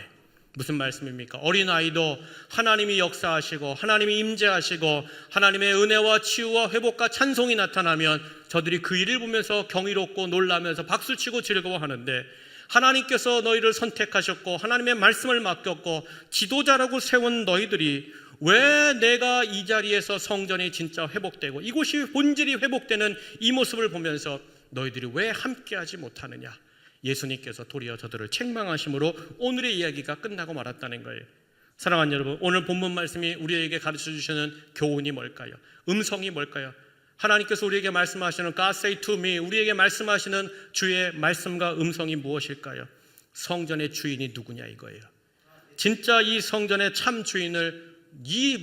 무슨 말씀입니까? 어린아이도 하나님이 역사하시고 하나님이 임재하시고 하나님의 은혜와 치유와 회복과 찬송이 나타나면 저들이 그 일을 보면서 경이롭고 놀라면서 박수치고 즐거워하는데, 하나님께서 너희를 선택하셨고 하나님의 말씀을 맡겼고 지도자라고 세운 너희들이 왜 내가 이 자리에서 성전이 진짜 회복되고 이곳이 본질이 회복되는 이 모습을 보면서 너희들이 왜 함께하지 못하느냐? 예수님께서 도리어 저들을 책망하심으로 오늘의 이야기가 끝나고 말았다는 거예요. 사랑하는 여러분, 오늘 본문 말씀이 우리에게 가르쳐 주시는 교훈이 뭘까요? 음성이 뭘까요? 하나님께서 우리에게 말씀하시는 God say to me, 우리에게 말씀하시는 주의 말씀과 음성이 무엇일까요? 성전의 주인이 누구냐 이거예요. 진짜 이 성전의 참 주인을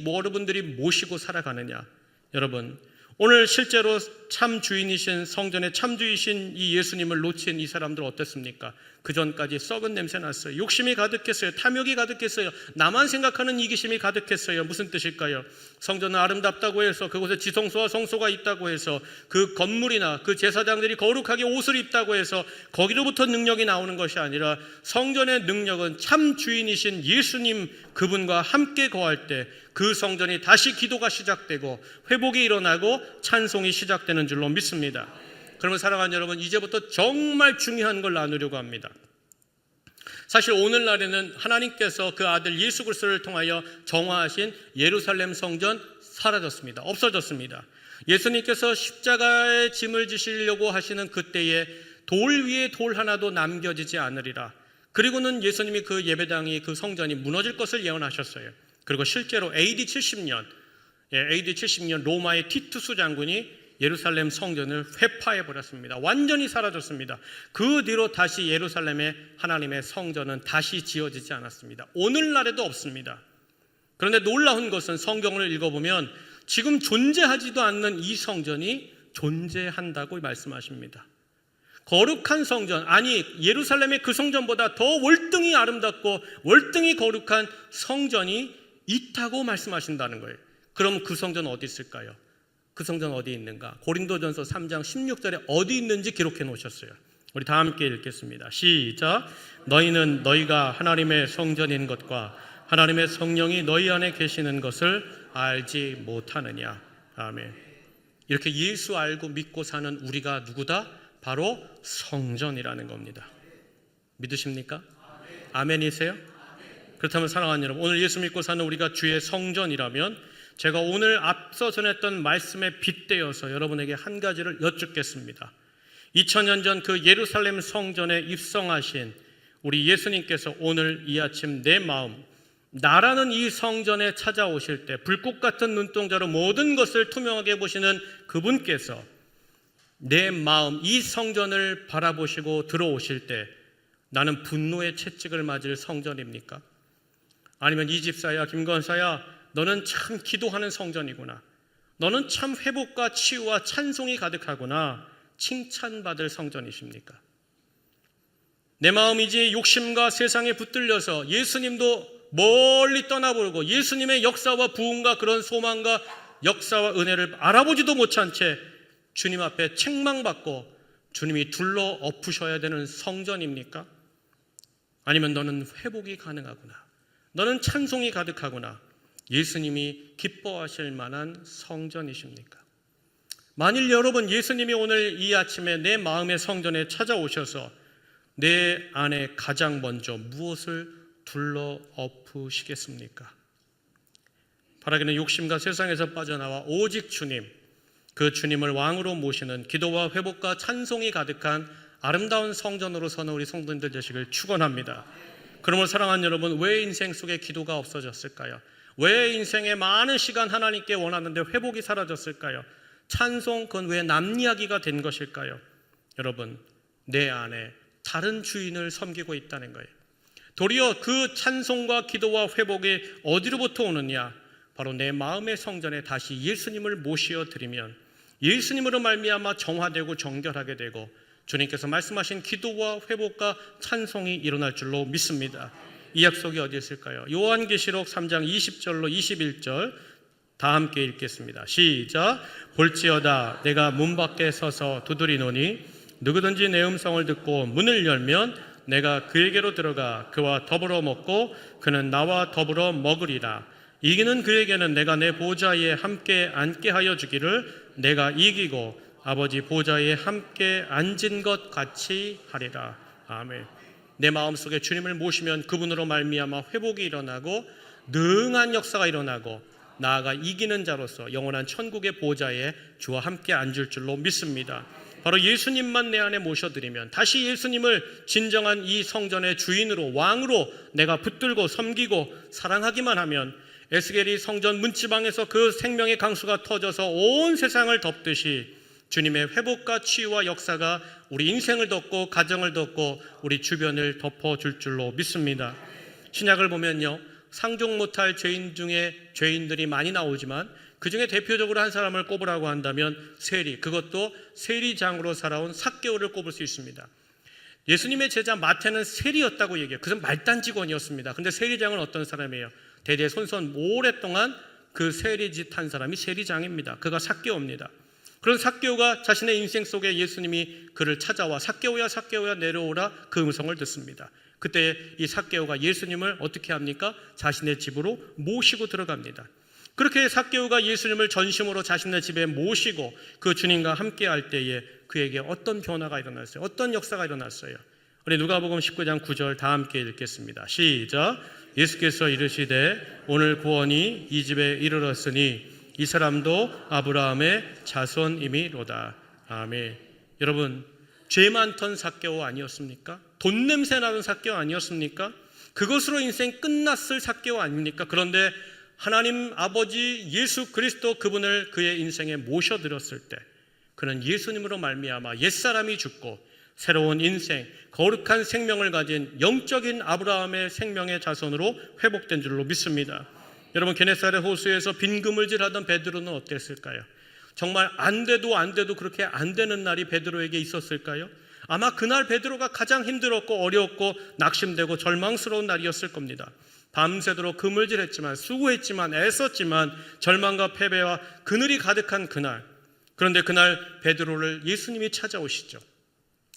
여러분들이 모시고 살아가느냐? 여러분, 오늘 실제로 참 주인이신 성전의 참 주이신 이 예수님을 놓친 이 사람들 어땠습니까? 그 전까지 썩은 냄새 났어요. 욕심이 가득했어요. 탐욕이 가득했어요. 나만 생각하는 이기심이 가득했어요. 무슨 뜻일까요? 성전은 아름답다고 해서 그곳에 지성소와 성소가 있다고 해서 그 건물이나 그 제사장들이 거룩하게 옷을 입다고 해서 거기로부터 능력이 나오는 것이 아니라 성전의 능력은 참 주인이신 예수님 그분과 함께 거할 때 그 성전이 다시 기도가 시작되고 회복이 일어나고 찬송이 시작되는 줄로 믿습니다. 그러면 사랑하는 여러분, 이제부터 정말 중요한 걸 나누려고 합니다. 사실 오늘날에는 하나님께서 그 아들 예수 그리스도를 통하여 정화하신 예루살렘 성전 사라졌습니다. 없어졌습니다. 예수님께서 십자가의 짐을 지시려고 하시는 그때에 돌 위에 돌 하나도 남겨지지 않으리라. 그리고는 예수님이 그 예배당이 그 성전이 무너질 것을 예언하셨어요. 그리고 실제로 AD 70년 로마의 티투스 장군이 예루살렘 성전을 회파해버렸습니다. 완전히 사라졌습니다. 그 뒤로 다시 예루살렘의 하나님의 성전은 다시 지어지지 않았습니다. 오늘날에도 없습니다. 그런데 놀라운 것은 성경을 읽어보면 지금 존재하지도 않는 이 성전이 존재한다고 말씀하십니다. 거룩한 성전, 아니 예루살렘의 그 성전보다 더 월등히 아름답고 월등히 거룩한 성전이 있다고 말씀하신다는 거예요. 그럼 그 성전은 어디 있을까요? 그 성전 어디 있는가? 고린도전서 3장 16절에 어디 있는지 기록해 놓으셨어요. 우리 다 함께 읽겠습니다. 시작. 너희는 너희가 하나님의 성전인 것과 하나님의 성령이 너희 안에 계시는 것을 알지 못하느냐. 아멘. 이렇게 예수 알고 믿고 사는 우리가 누구다? 바로 성전이라는 겁니다. 믿으십니까? 아멘이세요? 그렇다면 사랑하는 여러분, 오늘 예수 믿고 사는 우리가 주의 성전이라면 제가 오늘 앞서 전했던 말씀에 빗대어서 여러분에게 한 가지를 여쭙겠습니다. 2000년 전 그 예루살렘 성전에 입성하신 우리 예수님께서 오늘 이 아침 내 마음, 나라는 이 성전에 찾아오실 때 불꽃 같은 눈동자로 모든 것을 투명하게 보시는 그분께서 내 마음, 이 성전을 바라보시고 들어오실 때 나는 분노의 채찍을 맞을 성전입니까? 아니면 이 집사야, 김건사야, 너는 참 기도하는 성전이구나, 너는 참 회복과 치유와 찬송이 가득하구나, 칭찬받을 성전이십니까? 내 마음이지 욕심과 세상에 붙들려서 예수님도 멀리 떠나버리고 예수님의 역사와 부흥과 그런 소망과 역사와 은혜를 알아보지도 못한 채 주님 앞에 책망받고 주님이 둘러 엎으셔야 되는 성전입니까? 아니면 너는 회복이 가능하구나, 너는 찬송이 가득하구나, 예수님이 기뻐하실 만한 성전이십니까? 만일 여러분 예수님이 오늘 이 아침에 내 마음의 성전에 찾아오셔서 내 안에 가장 먼저 무엇을 둘러 엎으시겠습니까? 바라기는 욕심과 세상에서 빠져나와 오직 주님, 그 주님을 왕으로 모시는 기도와 회복과 찬송이 가득한 아름다운 성전으로 서는 우리 성도님들 되시길 축원합니다. 그러므로 사랑하는 여러분, 왜 인생 속에 기도가 없어졌을까요? 왜 인생에 많은 시간 하나님께 원하는데 회복이 사라졌을까요? 찬송, 그건 왜 남 이야기가 된 것일까요? 여러분, 내 안에 다른 주인을 섬기고 있다는 거예요. 도리어 그 찬송과 기도와 회복이 어디로부터 오느냐? 바로 내 마음의 성전에 다시 예수님을 모시어 드리면 예수님으로 말미암아 정화되고 정결하게 되고 주님께서 말씀하신 기도와 회복과 찬송이 일어날 줄로 믿습니다. 이 약속이 어디 있을까요? 요한계시록 3장 20절로 21절 다 함께 읽겠습니다. 시작. 볼지어다 내가 문 밖에 서서 두드리노니 누구든지 내 음성을 듣고 문을 열면 내가 그에게로 들어가 그와 더불어 먹고 그는 나와 더불어 먹으리라. 이기는 그에게는 내가 내 보좌에 함께 앉게 하여 주기를 내가 이기고 아버지 보좌에 함께 앉은 것 같이 하리라. 아멘. 내 마음속에 주님을 모시면 그분으로 말미암아 회복이 일어나고 능한 역사가 일어나고 나아가 이기는 자로서 영원한 천국의 보좌에 주와 함께 앉을 줄로 믿습니다. 바로 예수님만 내 안에 모셔드리면 다시 예수님을 진정한 이 성전의 주인으로 왕으로 내가 붙들고 섬기고 사랑하기만 하면 에스겔이 성전 문지방에서 그 생명의 강수가 터져서 온 세상을 덮듯이 주님의 회복과 치유와 역사가 우리 인생을 덮고 가정을 덮고 우리 주변을 덮어줄 줄로 믿습니다. 신약을 보면요, 상종 못할 죄인 중에 죄인들이 많이 나오지만 그 중에 대표적으로 한 사람을 꼽으라고 한다면 세리, 그것도 세리장으로 살아온 삭개오를 꼽을 수 있습니다. 예수님의 제자 마태는 세리였다고 얘기해요. 그는 말단 직원이었습니다. 근데 세리장은 어떤 사람이에요? 대대손손 오랫동안 그 세리짓 한 사람이 세리장입니다. 그가 삭개오입니다. 그런 삭개오가 자신의 인생 속에 예수님이 그를 찾아와 삭개오야 삭개오야 내려오라 그 음성을 듣습니다. 그때 이 삭개오가 예수님을 어떻게 합니까? 자신의 집으로 모시고 들어갑니다. 그렇게 삭개오가 예수님을 전심으로 자신의 집에 모시고 그 주님과 함께 할 때에 그에게 어떤 변화가 일어났어요? 어떤 역사가 일어났어요? 우리 누가복음 19장 9절 다 함께 읽겠습니다. 시작. 예수께서 이르시되 오늘 구원이 이 집에 이르렀으니 이 사람도 아브라함의 자손이미로다. 아멘. 여러분, 죄 많던 삭개오 아니었습니까? 돈 냄새 나는 삭개오 아니었습니까? 그것으로 인생 끝났을 삭개오 아닙니까? 그런데 하나님 아버지 예수 그리스도 그분을 그의 인생에 모셔드렸을 때 그는 예수님으로 말미암아 옛사람이 죽고 새로운 인생, 거룩한 생명을 가진 영적인 아브라함의 생명의 자손으로 회복된 줄로 믿습니다. 여러분, 게네사렛 호수에서 빈 그물질하던 베드로는 어땠을까요? 정말 안 돼도 그렇게 안 되는 날이 베드로에게 있었을까요? 아마 그날 베드로가 가장 힘들었고 어려웠고 낙심되고 절망스러운 날이었을 겁니다. 밤새도록 그물질했지만 수고했지만 애썼지만 절망과 패배와 그늘이 가득한 그날, 그런데 그날 베드로를 예수님이 찾아오시죠.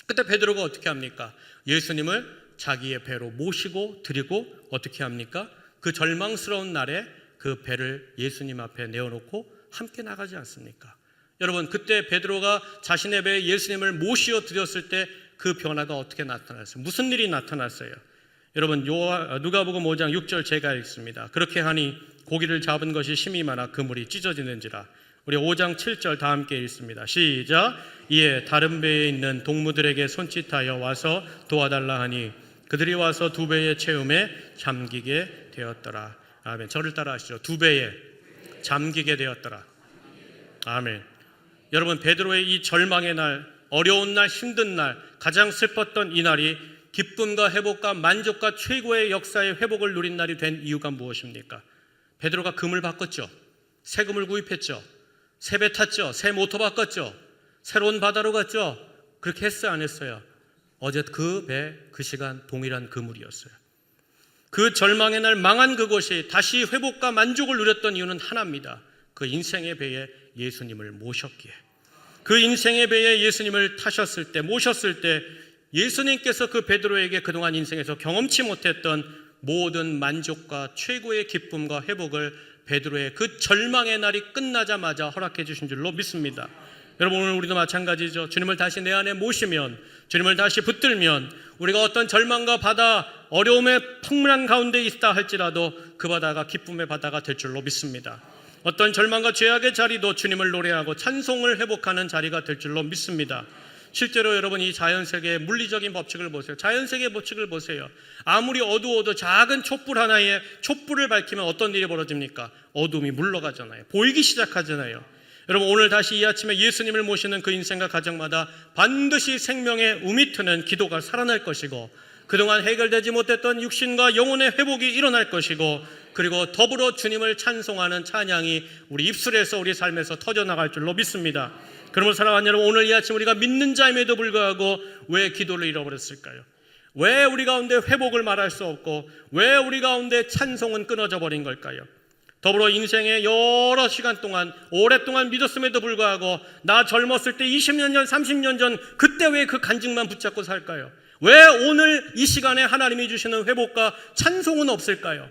그때 베드로가 어떻게 합니까? 예수님을 자기의 배로 모시고 드리고 어떻게 합니까? 그 절망스러운 날에 그 배를 예수님 앞에 내어놓고 함께 나가지 않습니까? 여러분, 그때 베드로가 자신의 배에 예수님을 모시어 드렸을 때 그 변화가 어떻게 나타났어요? 무슨 일이 나타났어요? 여러분, 누가복음 5장 6절 제가 읽습니다. 그렇게 하니 고기를 잡은 것이 심히 많아 그물이 찢어지는지라. 우리 5장 7절 다 함께 읽습니다. 시작. 이에 다른 배에 있는 동무들에게 손짓하여 와서 도와달라 하니 그들이 와서 두 배의 채움에 잠기게 되었더라. 아멘. 저를 따라 하시죠. 두 배에 잠기게 되었더라. 아멘. 여러분, 베드로의 이 절망의 날, 어려운 날, 힘든 날, 가장 슬펐던 이 날이 기쁨과 회복과 만족과 최고의 역사의 회복을 누린 날이 된 이유가 무엇입니까? 베드로가 금을 바꿨죠. 새 금을 구입했죠. 새 배 탔죠. 새 모터 바꿨죠. 새로운 바다로 갔죠. 그렇게 했어요, 안 했어요? 어제 그 배, 그 시간 동일한 그물이었어요. 그 절망의 날 망한 그곳이 다시 회복과 만족을 누렸던 이유는 하나입니다. 그 인생의 배에 예수님을 모셨기에, 그 인생의 배에 예수님을 타셨을 때, 모셨을 때 예수님께서 그 베드로에게 그동안 인생에서 경험치 못했던 모든 만족과 최고의 기쁨과 회복을 베드로의 그 절망의 날이 끝나자마자 허락해 주신 줄로 믿습니다. 여러분, 오늘 우리도 마찬가지죠. 주님을 다시 내 안에 모시면, 주님을 다시 붙들면 우리가 어떤 절망과 바다, 어려움의 풍문한 가운데 있다 할지라도 그 바다가 기쁨의 바다가 될 줄로 믿습니다. 어떤 절망과 죄악의 자리도 주님을 노래하고 찬송을 회복하는 자리가 될 줄로 믿습니다. 실제로 여러분, 이 자연세계의 물리적인 법칙을 보세요. 자연세계의 법칙을 보세요. 아무리 어두워도 작은 촛불 하나에 촛불을 밝히면 어떤 일이 벌어집니까? 어둠이 물러가잖아요. 보이기 시작하잖아요. 여러분, 오늘 다시 이 아침에 예수님을 모시는 그 인생과 가정마다 반드시 생명의 um이 트는 기도가 살아날 것이고, 그동안 해결되지 못했던 육신과 영혼의 회복이 일어날 것이고, 그리고 더불어 주님을 찬송하는 찬양이 우리 입술에서 우리 삶에서 터져나갈 줄로 믿습니다. 그러므로 사랑하는 여러분, 오늘 이 아침 우리가 믿는 자임에도 불구하고 왜 기도를 잃어버렸을까요? 왜 우리 가운데 회복을 말할 수 없고 왜 우리 가운데 찬송은 끊어져 버린 걸까요? 더불어 인생의 여러 시간 동안 오랫동안 믿었음에도 불구하고 나 젊었을 때 20년 전 30년 전 그때 왜 그 간증만 붙잡고 살까요? 왜 오늘 이 시간에 하나님이 주시는 회복과 찬송은 없을까요?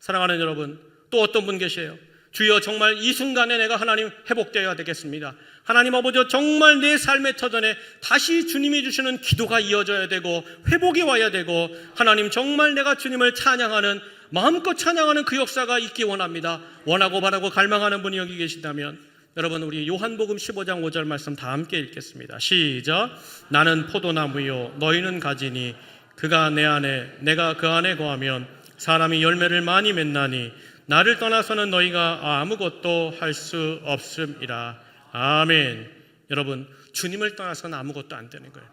사랑하는 여러분, 또 어떤 분 계세요? 주여, 정말 이 순간에 내가 하나님 회복되어야 되겠습니다. 하나님 아버지, 정말 내 삶의 터전에 다시 주님이 주시는 기도가 이어져야 되고 회복이 와야 되고, 하나님 정말 내가 주님을 찬양하는, 마음껏 찬양하는 그 역사가 있기 원합니다. 원하고 바라고 갈망하는 분이 여기 계신다면 여러분, 우리 요한복음 15장 5절 말씀 다 함께 읽겠습니다. 시작. 나는 포도나무요 너희는 가지니 그가 내 안에 내가 그 안에 거하면 사람이 열매를 많이 맺나니 나를 떠나서는 너희가 아무것도 할 수 없음이라. 아멘. 여러분, 주님을 떠나서는 아무것도 안 되는 거예요.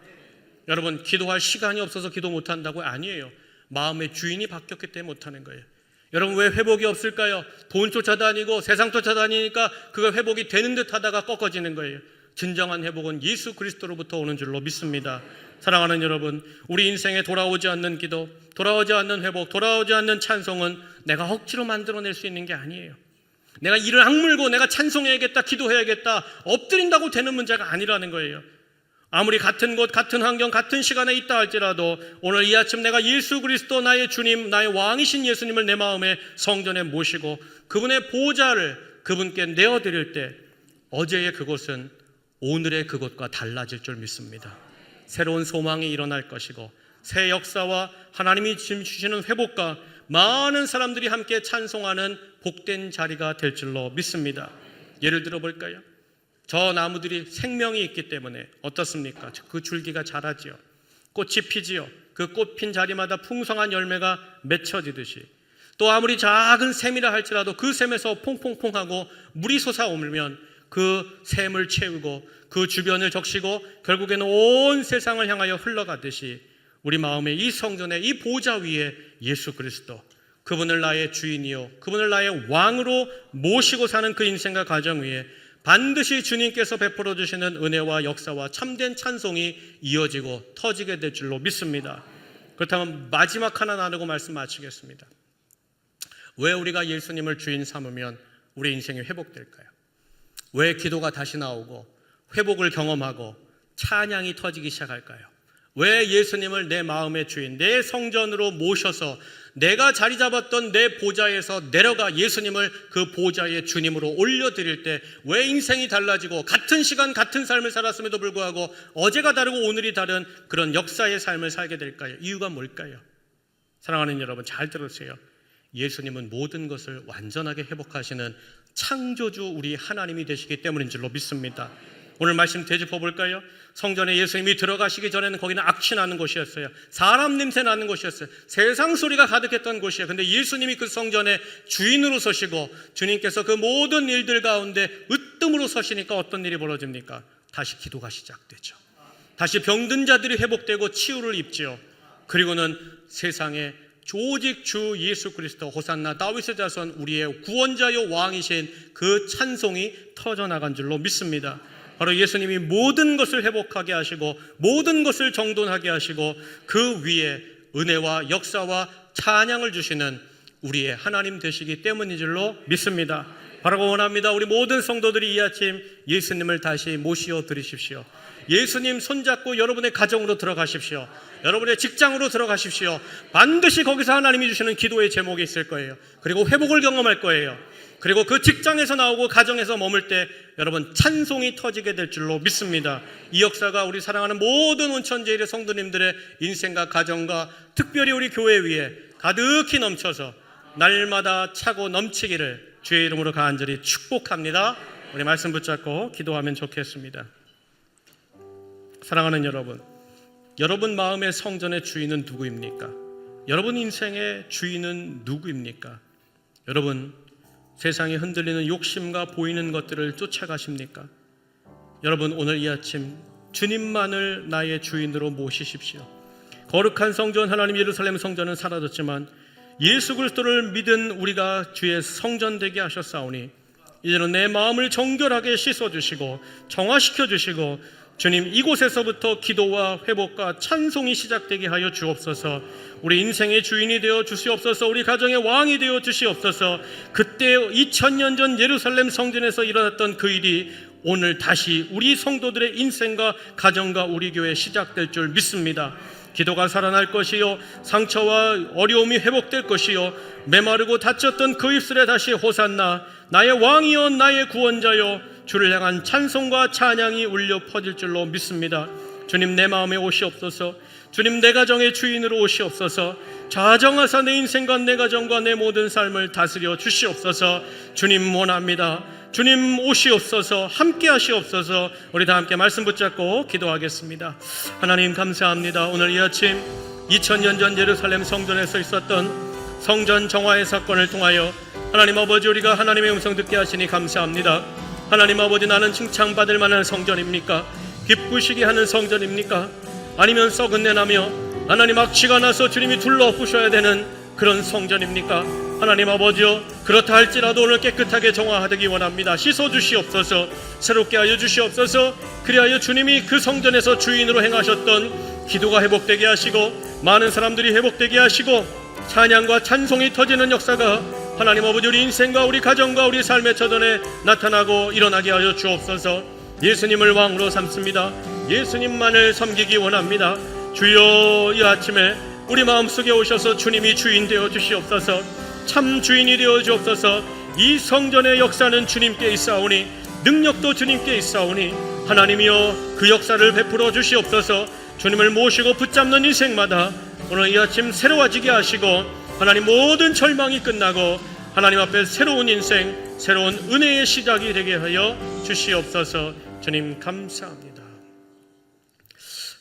여러분, 기도할 시간이 없어서 기도 못한다고? 아니에요. 마음의 주인이 바뀌었기 때문에 못하는 거예요. 여러분, 왜 회복이 없을까요? 돈 쫓아다니고 세상 쫓아다니니까 그거 회복이 되는 듯 하다가 꺾어지는 거예요. 진정한 회복은 예수 그리스도로부터 오는 줄로 믿습니다. 사랑하는 여러분, 우리 인생에 돌아오지 않는 기도, 돌아오지 않는 회복, 돌아오지 않는 찬송은 내가 억지로 만들어낼 수 있는 게 아니에요. 내가 이를 악물고 내가 찬송해야겠다, 기도해야겠다, 엎드린다고 되는 문제가 아니라는 거예요. 아무리 같은 곳, 같은 환경, 같은 시간에 있다 할지라도 오늘 이 아침 내가 예수 그리스도 나의 주님, 나의 왕이신 예수님을 내 마음의 성전에 모시고 그분의 보좌를 그분께 내어드릴 때 어제의 그곳은 오늘의 그곳과 달라질 줄 믿습니다. 새로운 소망이 일어날 것이고 새 역사와 하나님이 주시는 회복과 많은 사람들이 함께 찬송하는 복된 자리가 될 줄로 믿습니다. 예를 들어 볼까요? 저 나무들이 생명이 있기 때문에 어떻습니까? 그 줄기가 자라지요. 꽃이 피지요. 그 꽃 핀 자리마다 풍성한 열매가 맺혀지듯이 또 아무리 작은 샘이라 할지라도 그 샘에서 퐁퐁퐁하고 물이 솟아오르면 그 샘을 채우고 그 주변을 적시고 결국에는 온 세상을 향하여 흘러가듯이 우리 마음의 이 성전의 이 보좌 위에 예수 그리스도, 그분을 나의 주인이요 그분을 나의 왕으로 모시고 사는 그 인생과 가정 위에 반드시 주님께서 베풀어 주시는 은혜와 역사와 참된 찬송이 이어지고 터지게 될 줄로 믿습니다. 그렇다면 마지막 하나 나누고 말씀 마치겠습니다. 왜 우리가 예수님을 주인 삼으면 우리 인생이 회복될까요? 왜 기도가 다시 나오고 회복을 경험하고 찬양이 터지기 시작할까요? 왜 예수님을 내 마음의 주인, 내 성전으로 모셔서 내가 자리 잡았던 내 보좌에서 내려가 예수님을 그 보좌의 주님으로 올려드릴 때 왜 인생이 달라지고 같은 시간 같은 삶을 살았음에도 불구하고 어제가 다르고 오늘이 다른 그런 역사의 삶을 살게 될까요? 이유가 뭘까요? 사랑하는 여러분 잘 들으세요. 예수님은 모든 것을 완전하게 회복하시는 창조주 우리 하나님이 되시기 때문인 줄로 믿습니다. 오늘 말씀 되짚어 볼까요? 성전에 예수님이 들어가시기 전에는 거기는 악취 나는 곳이었어요. 사람 냄새 나는 곳이었어요. 세상 소리가 가득했던 곳이에요. 근데 예수님이 그 성전의 주인으로 서시고 주님께서 그 모든 일들 가운데 으뜸으로 서시니까 어떤 일이 벌어집니까? 다시 기도가 시작되죠. 다시 병든 자들이 회복되고 치유를 입지요. 그리고는 세상에 오직 주 예수 그리스도 호산나 다윗의 자손 우리의 구원자요 왕이신 그 찬송이 터져나간 줄로 믿습니다. 바로 예수님이 모든 것을 회복하게 하시고 모든 것을 정돈하게 하시고 그 위에 은혜와 역사와 찬양을 주시는 우리의 하나님 되시기 때문인 줄로 믿습니다. 바라고 원합니다. 우리 모든 성도들이 이 아침 예수님을 다시 모시어 드리십시오. 예수님 손잡고 여러분의 가정으로 들어가십시오. 여러분의 직장으로 들어가십시오. 반드시 거기서 하나님이 주시는 기도의 제목이 있을 거예요. 그리고 회복을 경험할 거예요. 그리고 그 직장에서 나오고 가정에서 머물 때 여러분 찬송이 터지게 될 줄로 믿습니다. 이 역사가 우리 사랑하는 모든 온천제일의 성도님들의 인생과 가정과 특별히 우리 교회 위에 가득히 넘쳐서 날마다 차고 넘치기를 주의 이름으로 간절히 축복합니다. 우리 말씀 붙잡고 기도하면 좋겠습니다. 사랑하는 여러분, 여러분 마음의 성전의 주인은 누구입니까? 여러분 인생의 주인은 누구입니까? 여러분 세상에 흔들리는 욕심과 보이는 것들을 쫓아가십니까? 여러분 오늘 이 아침 주님만을 나의 주인으로 모시십시오. 거룩한 성전 하나님 예루살렘 성전은 사라졌지만 예수 그리스도를 믿은 우리가 주의 성전 되게 하셨사오니 이제는 내 마음을 정결하게 씻어주시고 정화시켜 주시고 주님 이곳에서부터 기도와 회복과 찬송이 시작되게 하여 주옵소서. 우리 인생의 주인이 되어 주시옵소서. 우리 가정의 왕이 되어 주시옵소서. 그때 2000년 전 예루살렘 성전에서 일어났던 그 일이 오늘 다시 우리 성도들의 인생과 가정과 우리 교회에 시작될 줄 믿습니다. 기도가 살아날 것이요 상처와 어려움이 회복될 것이요 메마르고 다쳤던 그 입술에 다시 호산나 나의 왕이여 나의 구원자여 주를 향한 찬송과 찬양이 울려 퍼질 줄로 믿습니다. 주님 내 마음에 오시옵소서. 주님 내 가정의 주인으로 오시옵소서. 좌정하사 내 인생과 내 가정과 내 모든 삶을 다스려 주시옵소서. 주님 원합니다. 주님 오시옵소서. 함께 하시옵소서. 우리 다 함께 말씀 붙잡고 기도하겠습니다. 하나님 감사합니다. 오늘 이 아침 2000년 전 예루살렘 성전에서 있었던 성전 정화의 사건을 통하여 하나님 아버지 우리가 하나님의 음성 듣게 하시니 감사합니다. 하나님 아버지 나는 칭찬받을 만한 성전입니까? 기쁘시게 하는 성전입니까? 아니면 썩은 내나며 하나님 악취가 나서 주님이 둘러부셔야 되는 그런 성전입니까? 하나님 아버지여 그렇다 할지라도 오늘 깨끗하게 정화하기 원합니다. 씻어주시옵소서. 새롭게 하여 주시옵소서. 그리하여 주님이 그 성전에서 주인으로 행하셨던 기도가 회복되게 하시고 많은 사람들이 회복되게 하시고 찬양과 찬송이 터지는 역사가 하나님 아버지 우리 인생과 우리 가정과 우리 삶의 처전에 나타나고 일어나게 하여 주옵소서. 예수님을 왕으로 삼습니다. 예수님만을 섬기기 원합니다. 주여, 이 아침에 우리 마음속에 오셔서 주님이 주인 되어 주시옵소서. 참 주인이 되어 주옵소서. 이 성전의 역사는 주님께 있사오니 능력도 주님께 있사오니 하나님이여 그 역사를 베풀어 주시옵소서. 주님을 모시고 붙잡는 인생마다 오늘 이 아침 새로워지게 하시고 하나님 모든 절망이 끝나고 하나님 앞에 새로운 인생, 새로운 은혜의 시작이 되게 하여 주시옵소서. 주님 감사합니다.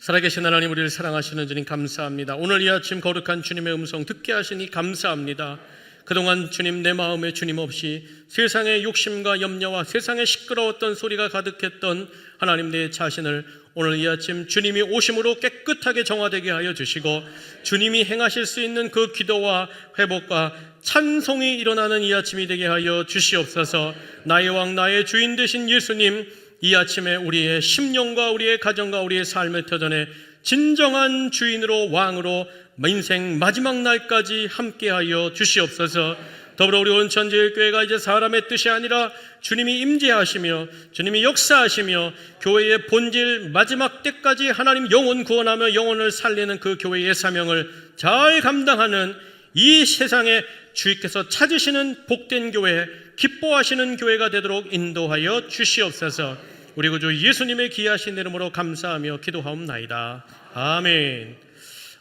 살아계신 하나님, 우리를 사랑하시는 주님 감사합니다. 오늘 이 아침 거룩한 주님의 음성 듣게 하시니 감사합니다. 그동안 주님, 내 마음에 주님 없이 세상의 욕심과 염려와 세상의 시끄러웠던 소리가 가득했던 하나님, 내 자신을 오늘 이 아침 주님이 오심으로 깨끗하게 정화되게 하여 주시고 주님이 행하실 수 있는 그 기도와 회복과 찬송이 일어나는 이 아침이 되게 하여 주시옵소서. 나의 왕, 나의 주인 되신 예수님, 이 아침에 우리의 심령과 우리의 가정과 우리의 삶의 터전에 진정한 주인으로, 왕으로 인생 마지막 날까지 함께하여 주시옵소서. 더불어 우리 온 전제일교회가 이제 사람의 뜻이 아니라 주님이 임재하시며 주님이 역사하시며 교회의 본질 마지막 때까지 하나님 영혼 구원하며 영혼을 살리는 그 교회의 사명을 잘 감당하는 이 세상에 주님께서 찾으시는 복된 교회, 기뻐하시는 교회가 되도록 인도하여 주시옵소서. 우리 구주 예수님의 귀하신 이름으로 감사하며 기도하옵나이다. 아멘.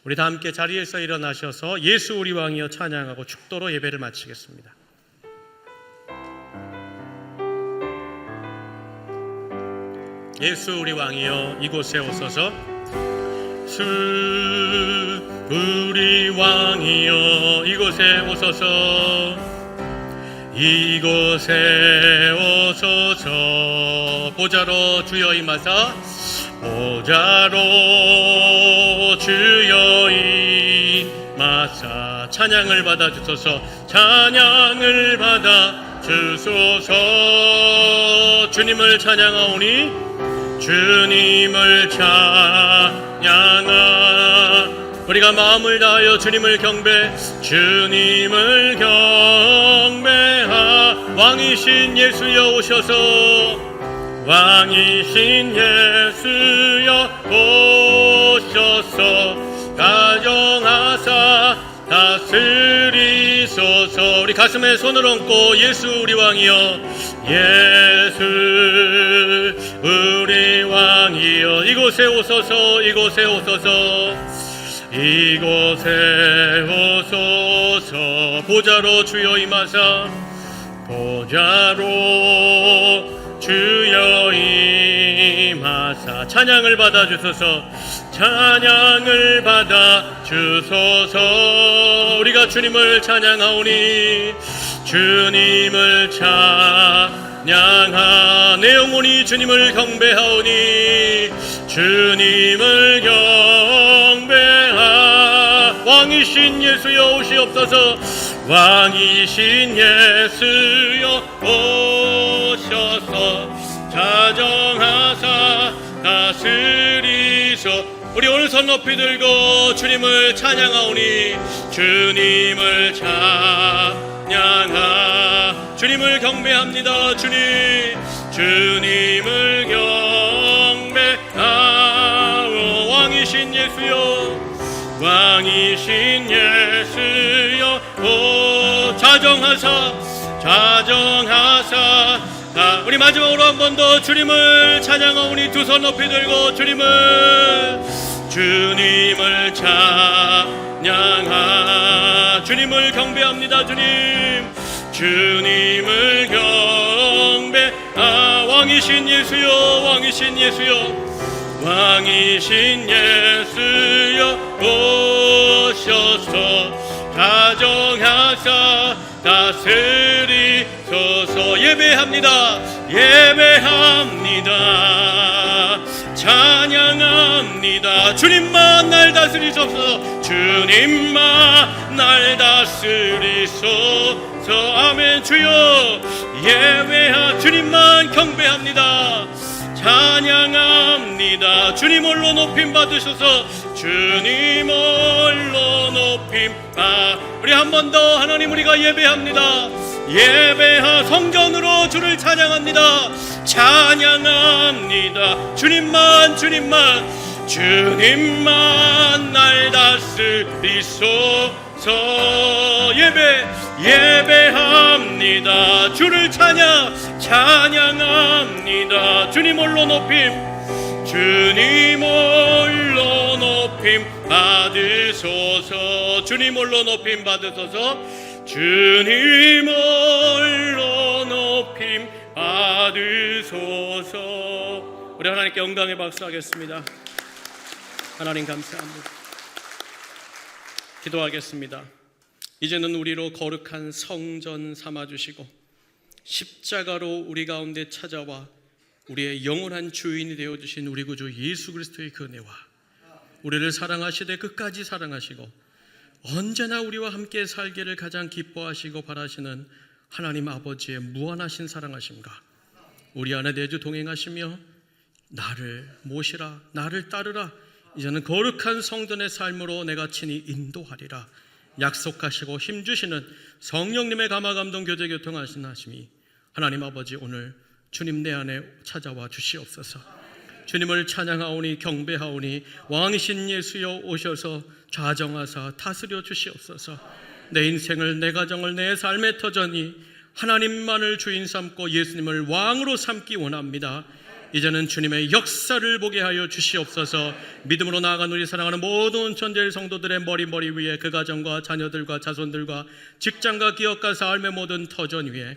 우리 다 함께 자리에서 일어나셔서 예수 우리 왕이여 찬양하고 축도로 예배를 마치겠습니다. 예수 우리 왕이여 이곳에 오소서. 예수 우리 왕이여 이곳에 오소서. 이곳에 오소서. 보좌로 주여 임하사 보좌로 주여 임하사 찬양을 받아 주소서. 찬양을 받아 주소서. 주님을 찬양하오니 주님을 찬양하. 우리가 마음을 다하여 주님을 경배, 주님을 경배하. 왕이신 예수여 오셔서, 왕이신 예수여 오셔서 가정하사 다스리소서. 우리 가슴에 손을 얹고 예수 우리 왕이여, 예수 우리 왕이여 이곳에 오소서. 이곳에 오소서. 이곳에 오소서. 보좌로 주여 임하사 보좌로 주여 임하사 찬양을 받아 주소서. 찬양을 받아 주소서. 우리가 주님을 찬양하오니 주님을 찬양하. 내 영혼이 주님을 경배하오니 주님을 경배하. 왕이신 예수여 오시옵소서. 왕이신 예수여 오셔서 자정하사 다스리소. 우리 오늘 손 높이 들고 주님을 찬양하오니 주님을 찬양하. 주님을 경배합니다. 주님을 경배하오. 왕이신 예수여, 왕이신 예수여 오 자정하사. 우리 마지막으로 한 번 더 주님을 찬양하오니 두 손 높이 들고 주님을 찬양하. 주님을 경배합니다. 주님을 경배하. 왕이신 예수여, 왕이신 예수여, 왕이신 예수여 오셔서 가정하사 다스리소서. 예배합니다. 찬양합니다. 주님만 날 다스리소서. 주님만 날 다스리소서. 아멘. 주여 주님만 경배합니다. 찬양합니다. 주님 홀로 높임 받으셔서 주님 홀로 높임 우리 한 번 더 하나님 우리가 예배합니다. 성전으로 주를 찬양합니다. 찬양합니다. 주님만 주님만 날 다스리소서. 예배합니다. 주를 찬양합니다. 주님 홀로 높임 받으소서. 주님 홀로 높임 받으소서. 주님 홀로 높임 받으소서. 우리 하나님께 영광의 박수 하겠습니다. 하나님 감사합니다. 기도하겠습니다. 이제는 우리로 거룩한 성전 삼아주시고 십자가로 우리 가운데 찾아와 우리의 영원한 주인이 되어주신 우리 구주 예수 그리스도의 그 은혜와 우리를 사랑하시되 끝까지 사랑하시고 언제나 우리와 함께 살기를 가장 기뻐하시고 바라시는 하나님 아버지의 무한하신 사랑하심과 우리 안에 내주 동행하시며 나를 모시라, 나를 따르라, 이제는 거룩한 성전의 삶으로 내가 친히 인도하리라 약속하시고 힘주시는 성령님의 감화감동 교제 교통하신 하심이 하나님 아버지 오늘 주님 내 안에 찾아와 주시옵소서. 주님을 찬양하오니 경배하오니 왕이신 예수여 오셔서 좌정하사 다스려 주시옵소서. 내 인생을, 내 가정을, 내 삶의 터전이 하나님만을 주인 삼고 예수님을 왕으로 삼기 원합니다. 이제는 주님의 역사를 보게 하여 주시옵소서. 믿음으로 나아간 우리 사랑하는 모든 천재일 성도들의 머리 위에 그 가정과 자녀들과 자손들과 직장과 기업과 삶의 모든 터전 위에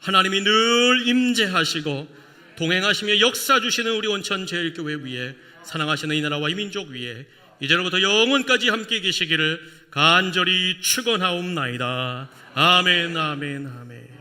하나님이 늘 임재하시고 동행하시며 역사 주시는 우리 온천제일교회 위에 사랑하시는 이 나라와 이 민족 위에 이제로부터 영원까지 함께 계시기를 간절히 축원하옵나이다. 아멘, 아멘, 아멘.